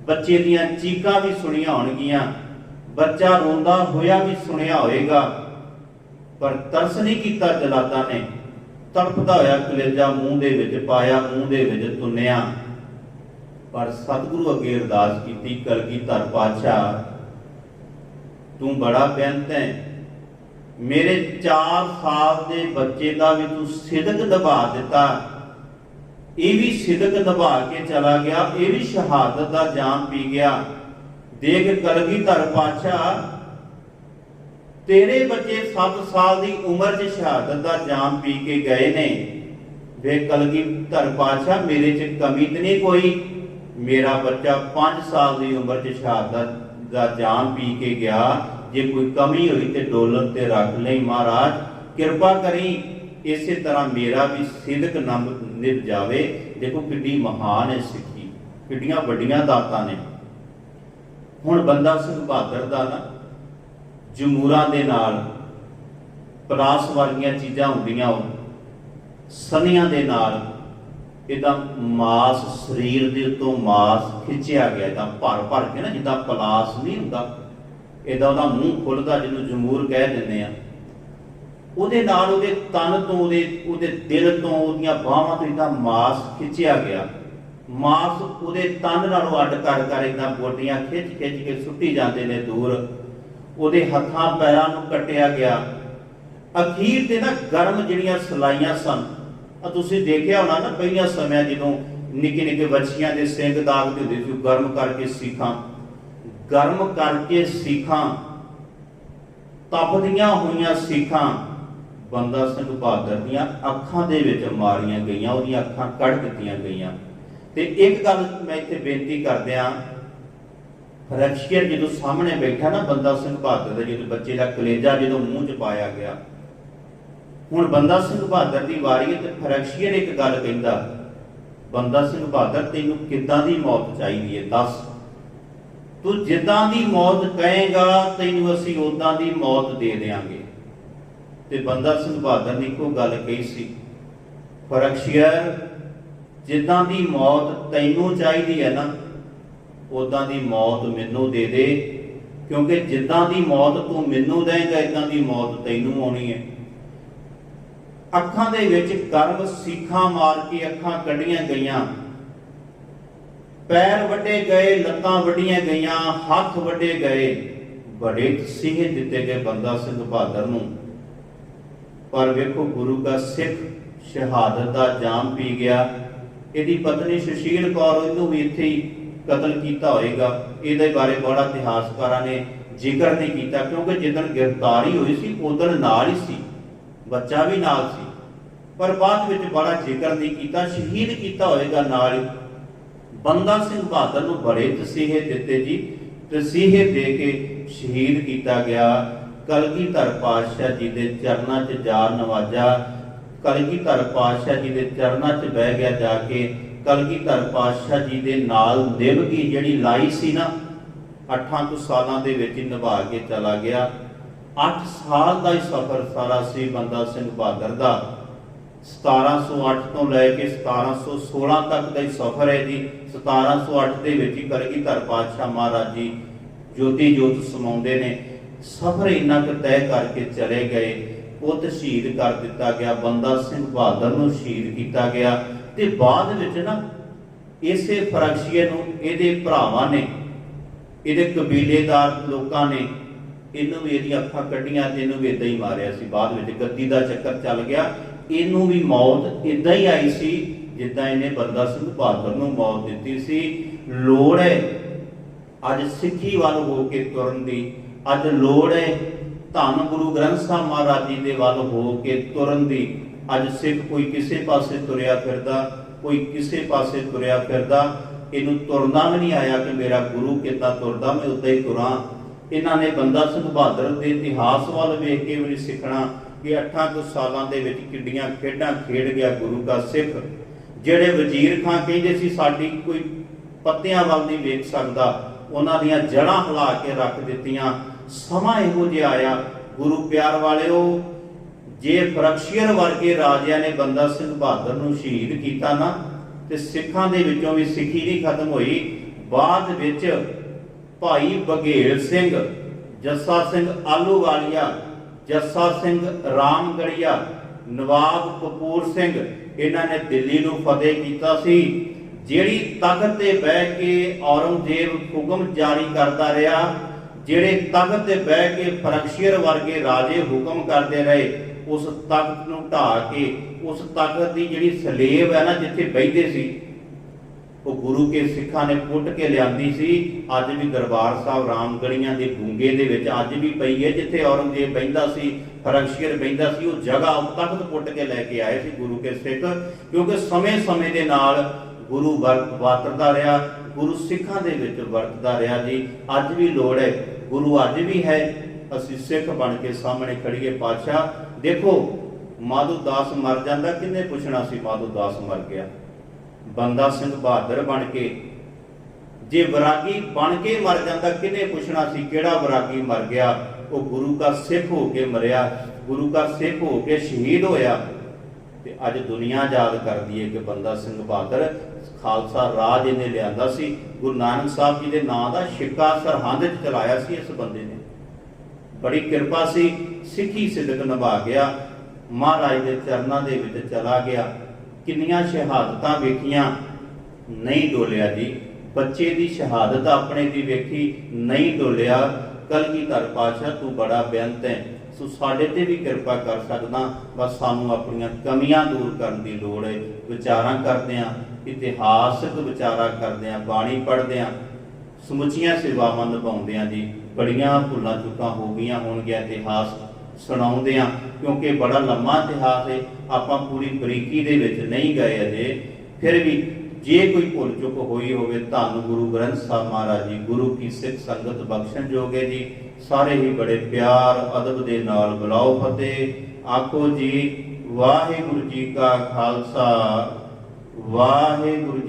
बच्चे दीयां चीकां भी सुणियां होणगीਆਂ, बच्चा रोंदा होया भी सुनिया होएगा। पर तरस नहीं कीता जलादा ने, तड़पदा होया कलेजा मूँह दे विच पाया, मूँह दे विच तुन्निया। पर सतगुरु अगे अरदास कीती, कलगीधर पातशाह तू बड़ा बेअंत है, मेरे 4 साल के बच्चे का भी तू सिदक निभा दिता, ये भी सिदक निभा के चला गया, ये भी शहादत का जाम पी गया। देख कलगीधर पातशाह तेरे बच्चे 7 साल की उम्र च शहादत का जाम पी के गए ने, वे कलगीधर पातशाह मेरे च कमी तो नहीं कोई, मेरा बच्चा 5 साल की उम्र च शहादत का जाम पी के गया, जे कोई कमी हुई तो डोलत ते रख ले महाराज, कृपा करी इसी तरह मेरा भी सिदक निभ जावे। देखो किड्डी महान है सिक्खी, किड्डियां वड्डियां दातां ने। हुण बंदा सिंह बहादुर दा ना जमूरां दे नाल पलास वालियां चीज़ां हुंदियां, सनियां दे नाल इदा मास शरीर दे उत्तों मास खिंचिया गया, इदा भर भर के ना, जिद्दां पलास नहीं हुंदा इदा उहदा मूँह खुलदा, जिन्हों जमूर कह दिंदे आ, उहदे नाल उहदे तन तो उहदे दिल तो उहदियां बाहां तो इदा मास खिंचिया गया। मास उहदे तन नालों अड कर कर इदा गोडियां खिंच खिंच के सुट्टी जाते ने दूर, उहदे हत्थां पैरां नूं कट्टिया गया। अखीर ते ना गर्म जिहड़ियां सलाइयां सन, तुसीं देखिया होना ना पहिलियां समय जदों निक्के निक्के बच्चियां दे सिंग दागदे हुंदे सी, गर्म करके सीखां, गर्म करके सीखां, तपदियां होईयां सीखां बंदा सिंह बहादुर दीयां अखां दे विच मारियां गईयां, उहदियां अखां कढ़ दित्तियां गईयां। ते एक गल मैं इत्थे बेनती करदिआं, फरैक्शियर जदों सामने बैठा ना बंदा सिंह बहादुर दा, जदों बच्चे दा कलेजा जदों मूँह च पाया गया, हुण बंदा सिंह बहादुर दी वारी है, ते फरैक्शियर एक गल कहंदा, बंदा सिंह बहादुर तैनूं किदां दी मौत चाहीदी है, दस, तू जिद्दां दी मौत कहेगा तैनूं असीं उदां दी मौत दे देंगे। ते बंदा सिंह बहादुर ने इको गल कही सी, फरैक्शियर जिद्दां दी मौत तैनूं चाहीदी है ना, उदां दी मौत मैनूं दे दे, क्योंकि जिद्दां दी मौत तू मैनूं देंगा इदां दी मौत तैनूं आउणी है। अखां दे विच गर्म सीखां मार के अखां कढ़ियां गईयां, पैर वड्डे गए, लत्तां वड्डियां गईयां, हथ वड्डे गए, बड़े तसीहे दिते गए बंदा सिंह बहादुर नूं। पर वेखो गुरु का सिख शहादत का जाम पी गया। इहदी पत्नी सुशील कौर इहनूं भी इत्थे ही कतल किया होएगा, इहदे बारे बड़ा इतिहासकारां ने जिक्र नहीं किया, क्योंकि जिदन गिरफ्तारी हुई सी उदन नाल ही सी, बच्चा भी नाल सी, पर बाद विच बड़ा जिक्र नहीं किया, शहीद किया होएगा नाल ही। बंदा सिंह बहादुर नूं बड़े तसीहे दिते जी, तसीहे दे के शहीद किया गया। कलगीधर पातशाह जी के चरणों च जा नवाजा, कलगीधर पातशाह जी के चरणों च बह गया जाके, कलगीधर पातशाह जी के नाल निभगी जिहड़ी लाई सी ना, 8 सालों के विच निभा के चला गया। 8 साल का ही सफर सारा सी बंदा सिंह बहादुर का, 1708 तो लैके 1716 तक का ही सफर है जी। 1708 के विच कलगीधर पातशाह महाराज जी ज्योति जोत समाउंदे ने, सफर इन्ना क तय करके चले गए, पुत शहीद कर दिता गया, बंदा सिंह बहादुर नूं शहीद किया गया। ते बाद विच ना इसे फरैक्शियर नूं इहदे भरावां ने, इहदे कबीलेदार लोकां ने इनू भी इहदी अखां कड्डियां ते इनू भी इदां ही मारिया सी। बाद विच गद्दी दा चक्कर चल गया, इनू भी मौत इदां ही आई सी जिद्दां इहने बंदा सिंह बहादुर नूं मौत दित्ती सी। लोड़ है अज सिੱਖੀ ਵੱਲ हो के तुरन दी, अज लोड़ है धन गुरु ग्रंथ साहब महाराज जी दे वल हो के तुरन दी। अज सिख कोई किसी पासे तुरिया फिरदा, कोई किसी पासे तुरिया फिरदा, इनू तुरना भी नहीं आया कि मेरा गुरु कितना तुरदा मैं उदा ही तुरां। इन्हां ने बंदा सिंह बहादुर के इतिहास वाल वेख के भी नहीं सीखना कि 8 सालों के विच किड्डियां खेडां खेड गया गुरु का सिख। जिहड़े वजीर खां कहंदे सी साडी कोई ਪੱਤਿਆਂ ਵੱਲ ਨਹੀਂ ਵੇਖ ਸਕਦਾ, ਉਹਨਾਂ ਦੀਆਂ ਜੜ੍ਹਾਂ ਹਿਲਾ ਕੇ ਰੱਖ ਦਿੱਤੀਆਂ। ਸਮਾਂ ਇਹੋ ਜਿਹਾ ਆਇਆ ਗੁਰੂ ਪਿਆਰ ਵਾਲਿਓ, ਜੇ ਫਰਕਸ਼ੀਅਰ ਵਰਗੇ ਰਾਜਿਆਂ ਨੇ ਬੰਦਾ ਸਿੰਘ ਬਹਾਦਰ ਨੂੰ ਸ਼ਹੀਦ ਕੀਤਾ ਨਾ, ਤੇ ਸਿੱਖਾਂ ਦੇ ਵਿੱਚੋਂ ਵੀ ਸਿੱਖੀ ਨਹੀਂ ਖਤਮ ਹੋਈ। ਬਾਅਦ ਵਿੱਚ ਭਾਈ ਬਘੇਲ ਸਿੰਘ, ਜੱਸਾ ਸਿੰਘ ਆਲੂਵਾਲੀਆ, ਜੱਸਾ ਸਿੰਘ ਰਾਮਗੜੀਆ, ਨਵਾਬ ਕਪੂਰ ਸਿੰਘ, ਇਹਨਾਂ ਨੇ ਦਿੱਲੀ ਨੂੰ ਫਤਿਹ ਕੀਤਾ ਸੀ। ਜਿਹੜੀ ਤਖਤ ਤੇ ਬਹਿ ਕੇ ਔਰੰਗਜ਼ੇਬ ਹੁਕਮ ਜਾਰੀ ਕਰਦਾ ਰਿਹਾ, ਜਿਹੜੇ ਤਖਤ ਤੇ ਬਹਿ ਕੇ ਫਰਕਸ਼ੀਅਰ ਵਰਗੇ ਰਾਜੇ ਹੁਕਮ ਕਰਦੇ ਰਹੇ, ਉਸ ਤਖਤ ਨੂੰ ਢਾਹ ਕੇ ਉਸ ਤਖਤ ਦੀ ਜਿਹੜੀ ਸਲੇਬ ਹੈ ਨਾ, ਜਿੱਥੇ ਬੈਠਦੇ ਸੀ, ਉਹ ਗੁਰੂ ਕੇ ਸਿੱਖਾਂ ਨੇ ਪੁੱਟ ਕੇ ਲਿਆਂਦੀ ਸੀ। ਅੱਜ ਵੀ ਦਰਬਾਰ ਸਾਹਿਬ ਰਾਮਗੜੀਆਂ ਦੇ ਗੂੰਗੇ ਦੇ ਵਿੱਚ ਅੱਜ ਵੀ ਪਈ ਹੈ, ਜਿੱਥੇ ਔਰੰਗਜ਼ੇਬ ਬਹਿੰਦਾ ਸੀ, ਫਰਕਸ਼ੀਅਰ ਬਹਿੰਦਾ ਸੀ, ਉਹ ਜਗ੍ਹਾ ਉਹ ਤਖਤ ਪੁੱਟ ਕੇ ਲੈ ਕੇ ਆਏ ਸੀ ਗੁਰੂ ਕੇ ਸਿੱਖ। ਕਿਉਂਕਿ ਸਮੇਂ ਦੇ ਨਾਲ ਗੁਰੂ ਵਾਪਰਦਾ ਰਿਹਾ, ਗੁਰੂ ਸਿੱਖਾਂ ਦੇ ਵਿੱਚ ਵਰਤਦਾ ਰਿਹਾ ਜੀ। ਅੱਜ ਵੀ ਲੋੜ ਹੈ, ਗੁਰੂ ਅੱਜ ਵੀ ਹੈ, ਅਸੀਂ ਸਿੱਖ ਬਣ ਕੇ ਸਾਹਮਣੇ ਖੜੀਏ। ਪਾਤਸ਼ਾਹ ਦੇਖੋ, ਮਾਧੋ ਦਾਸ ਮਰ ਜਾਂਦਾ, ਕਿਹਨੇ ਪੁੱਛਣਾ ਸੀ ਮਾਧੋ ਦਾਸ ਮਰ ਗਿਆ? ਬੰਦਾ ਸਿੰਘ ਬਹਾਦਰ ਬਣ ਕੇ, ਜੇ ਵਿਰਾਗੀ ਬਣ ਕੇ ਮਰ ਜਾਂਦਾ, ਕਿਹਨੇ ਪੁੱਛਣਾ ਸੀ ਕਿਹੜਾ ਵਿਰਾਗੀ ਮਰ ਗਿਆ? ਉਹ ਗੁਰੂ ਦਾ ਸਿੱਖ ਹੋ ਕੇ ਮਰਿਆ, ਗੁਰੂ ਦਾ ਸਿੱਖ ਹੋ ਕੇ ਸ਼ਹੀਦ ਹੋਇਆ। ਤੇ ਅੱਜ ਦੁਨੀਆ ਯਾਦ ਕਰਦੀ ਹੈ ਕਿ ਬੰਦਾ ਸਿੰਘ ਬਹਾਦਰ ਖਾਲਸਾ ਰਾਜ ਇਹਨੇ ਲਿਆਂਦਾ ਸੀ। ਗੁਰੂ ਨਾਨਕ ਸਾਹਿਬ ਜੀ ਦੇ ਨਾਂ ਦਾ ਸਿੱਕਾ ਸਰਹੰਦ 'ਚ ਚਲਾਇਆ ਸੀ ਇਸ ਬੰਦੇ ਨੇ। ਬੜੀ ਕਿਰਪਾ ਸੀ, ਸਿੱਖੀ ਸਿਦਕ ਨਿਭਾ ਗਿਆ, ਮਹਾਰਾਜ ਦੇ ਚਰਨਾਂ ਦੇ ਵਿੱਚ ਚਲਾ ਗਿਆ। ਕਿੰਨੀਆਂ ਸ਼ਹਾਦਤਾਂ ਵੇਖੀਆਂ, ਨਹੀਂ ਡੋਲਿਆ ਜੀ। ਬੱਚੇ ਦੀ ਸ਼ਹਾਦਤ ਆਪਣੇ ਦੀ ਵੇਖੀ, ਨਹੀਂ ਡੋਲਿਆ। ਕਲਗੀਧਰ ਪਾਤਸ਼ਾਹ ਤੂੰ ਬੜਾ ਬੇਅੰਤ ਹੈ, ਸੋ ਸਾਡੇ ਤੇ ਵੀ ਕਿਰਪਾ ਕਰ ਸਕਦਾ, ਬਸ ਸਾਨੂੰ ਆਪਣੀਆਂ ਕਮੀਆਂ ਦੂਰ ਕਰਨ ਦੀ ਲੋੜ ਹੈ। ਵਿਚਾਰਾਂ ਕਰਦੇ ਹਾਂ, ਇਤਿਹਾਸਕ ਵਿਚਾਰਾਂ ਕਰਦੇ ਹਾਂ, ਬਾਣੀ ਪੜ੍ਹਦੇ ਹਾਂ, ਸਮੁੱਚੀਆਂ ਸੇਵਾਵਾਂ ਨਿਭਾਉਂਦੇ ਹਾਂ ਜੀ। ਬੜੀਆਂ ਭੁੱਲਾਂ ਚੁੱਕਾਂ ਹੋ ਗਈਆਂ ਹੋਣਗੀਆਂ, ਇਤਿਹਾਸ ਸੁਣਾਉਂਦੇ ਹਾਂ, ਕਿਉਂਕਿ ਬੜਾ ਲੰਮਾ ਇਤਿਹਾਸ ਹੈ, ਆਪਾਂ ਪੂਰੀ ਬਰੀਕੀ ਦੇ ਵਿੱਚ ਨਹੀਂ ਗਏ ਅਜੇ। ਫਿਰ ਵੀ ਜੇ ਕੋਈ ਭੁੱਲ ਚੁੱਕ ਹੋਈ ਹੋਵੇ, ਧੰਨ ਗੁਰੂ ਗ੍ਰੰਥ ਸਾਹਿਬ ਮਹਾਰਾਜ ਜੀ, ਗੁਰੂ ਕੀ ਸਿੱਖ ਸੰਗਤ ਬਖਸ਼ਣ ਜੋਗੇ ਜੀ। ਸਾਰੇ ਹੀ ਬੜੇ ਪਿਆਰ ਅਦਬ ਦੇ ਨਾਲ ਬੁਲਾਓ ਫਤਿਹ। ਆਖੋ ਜੀ ਵਾਹਿਗੁਰੂ ਜੀ ਕਾ ਖਾਲਸਾ, ਵਾਹਿਗੁਰੂ ਜੀ।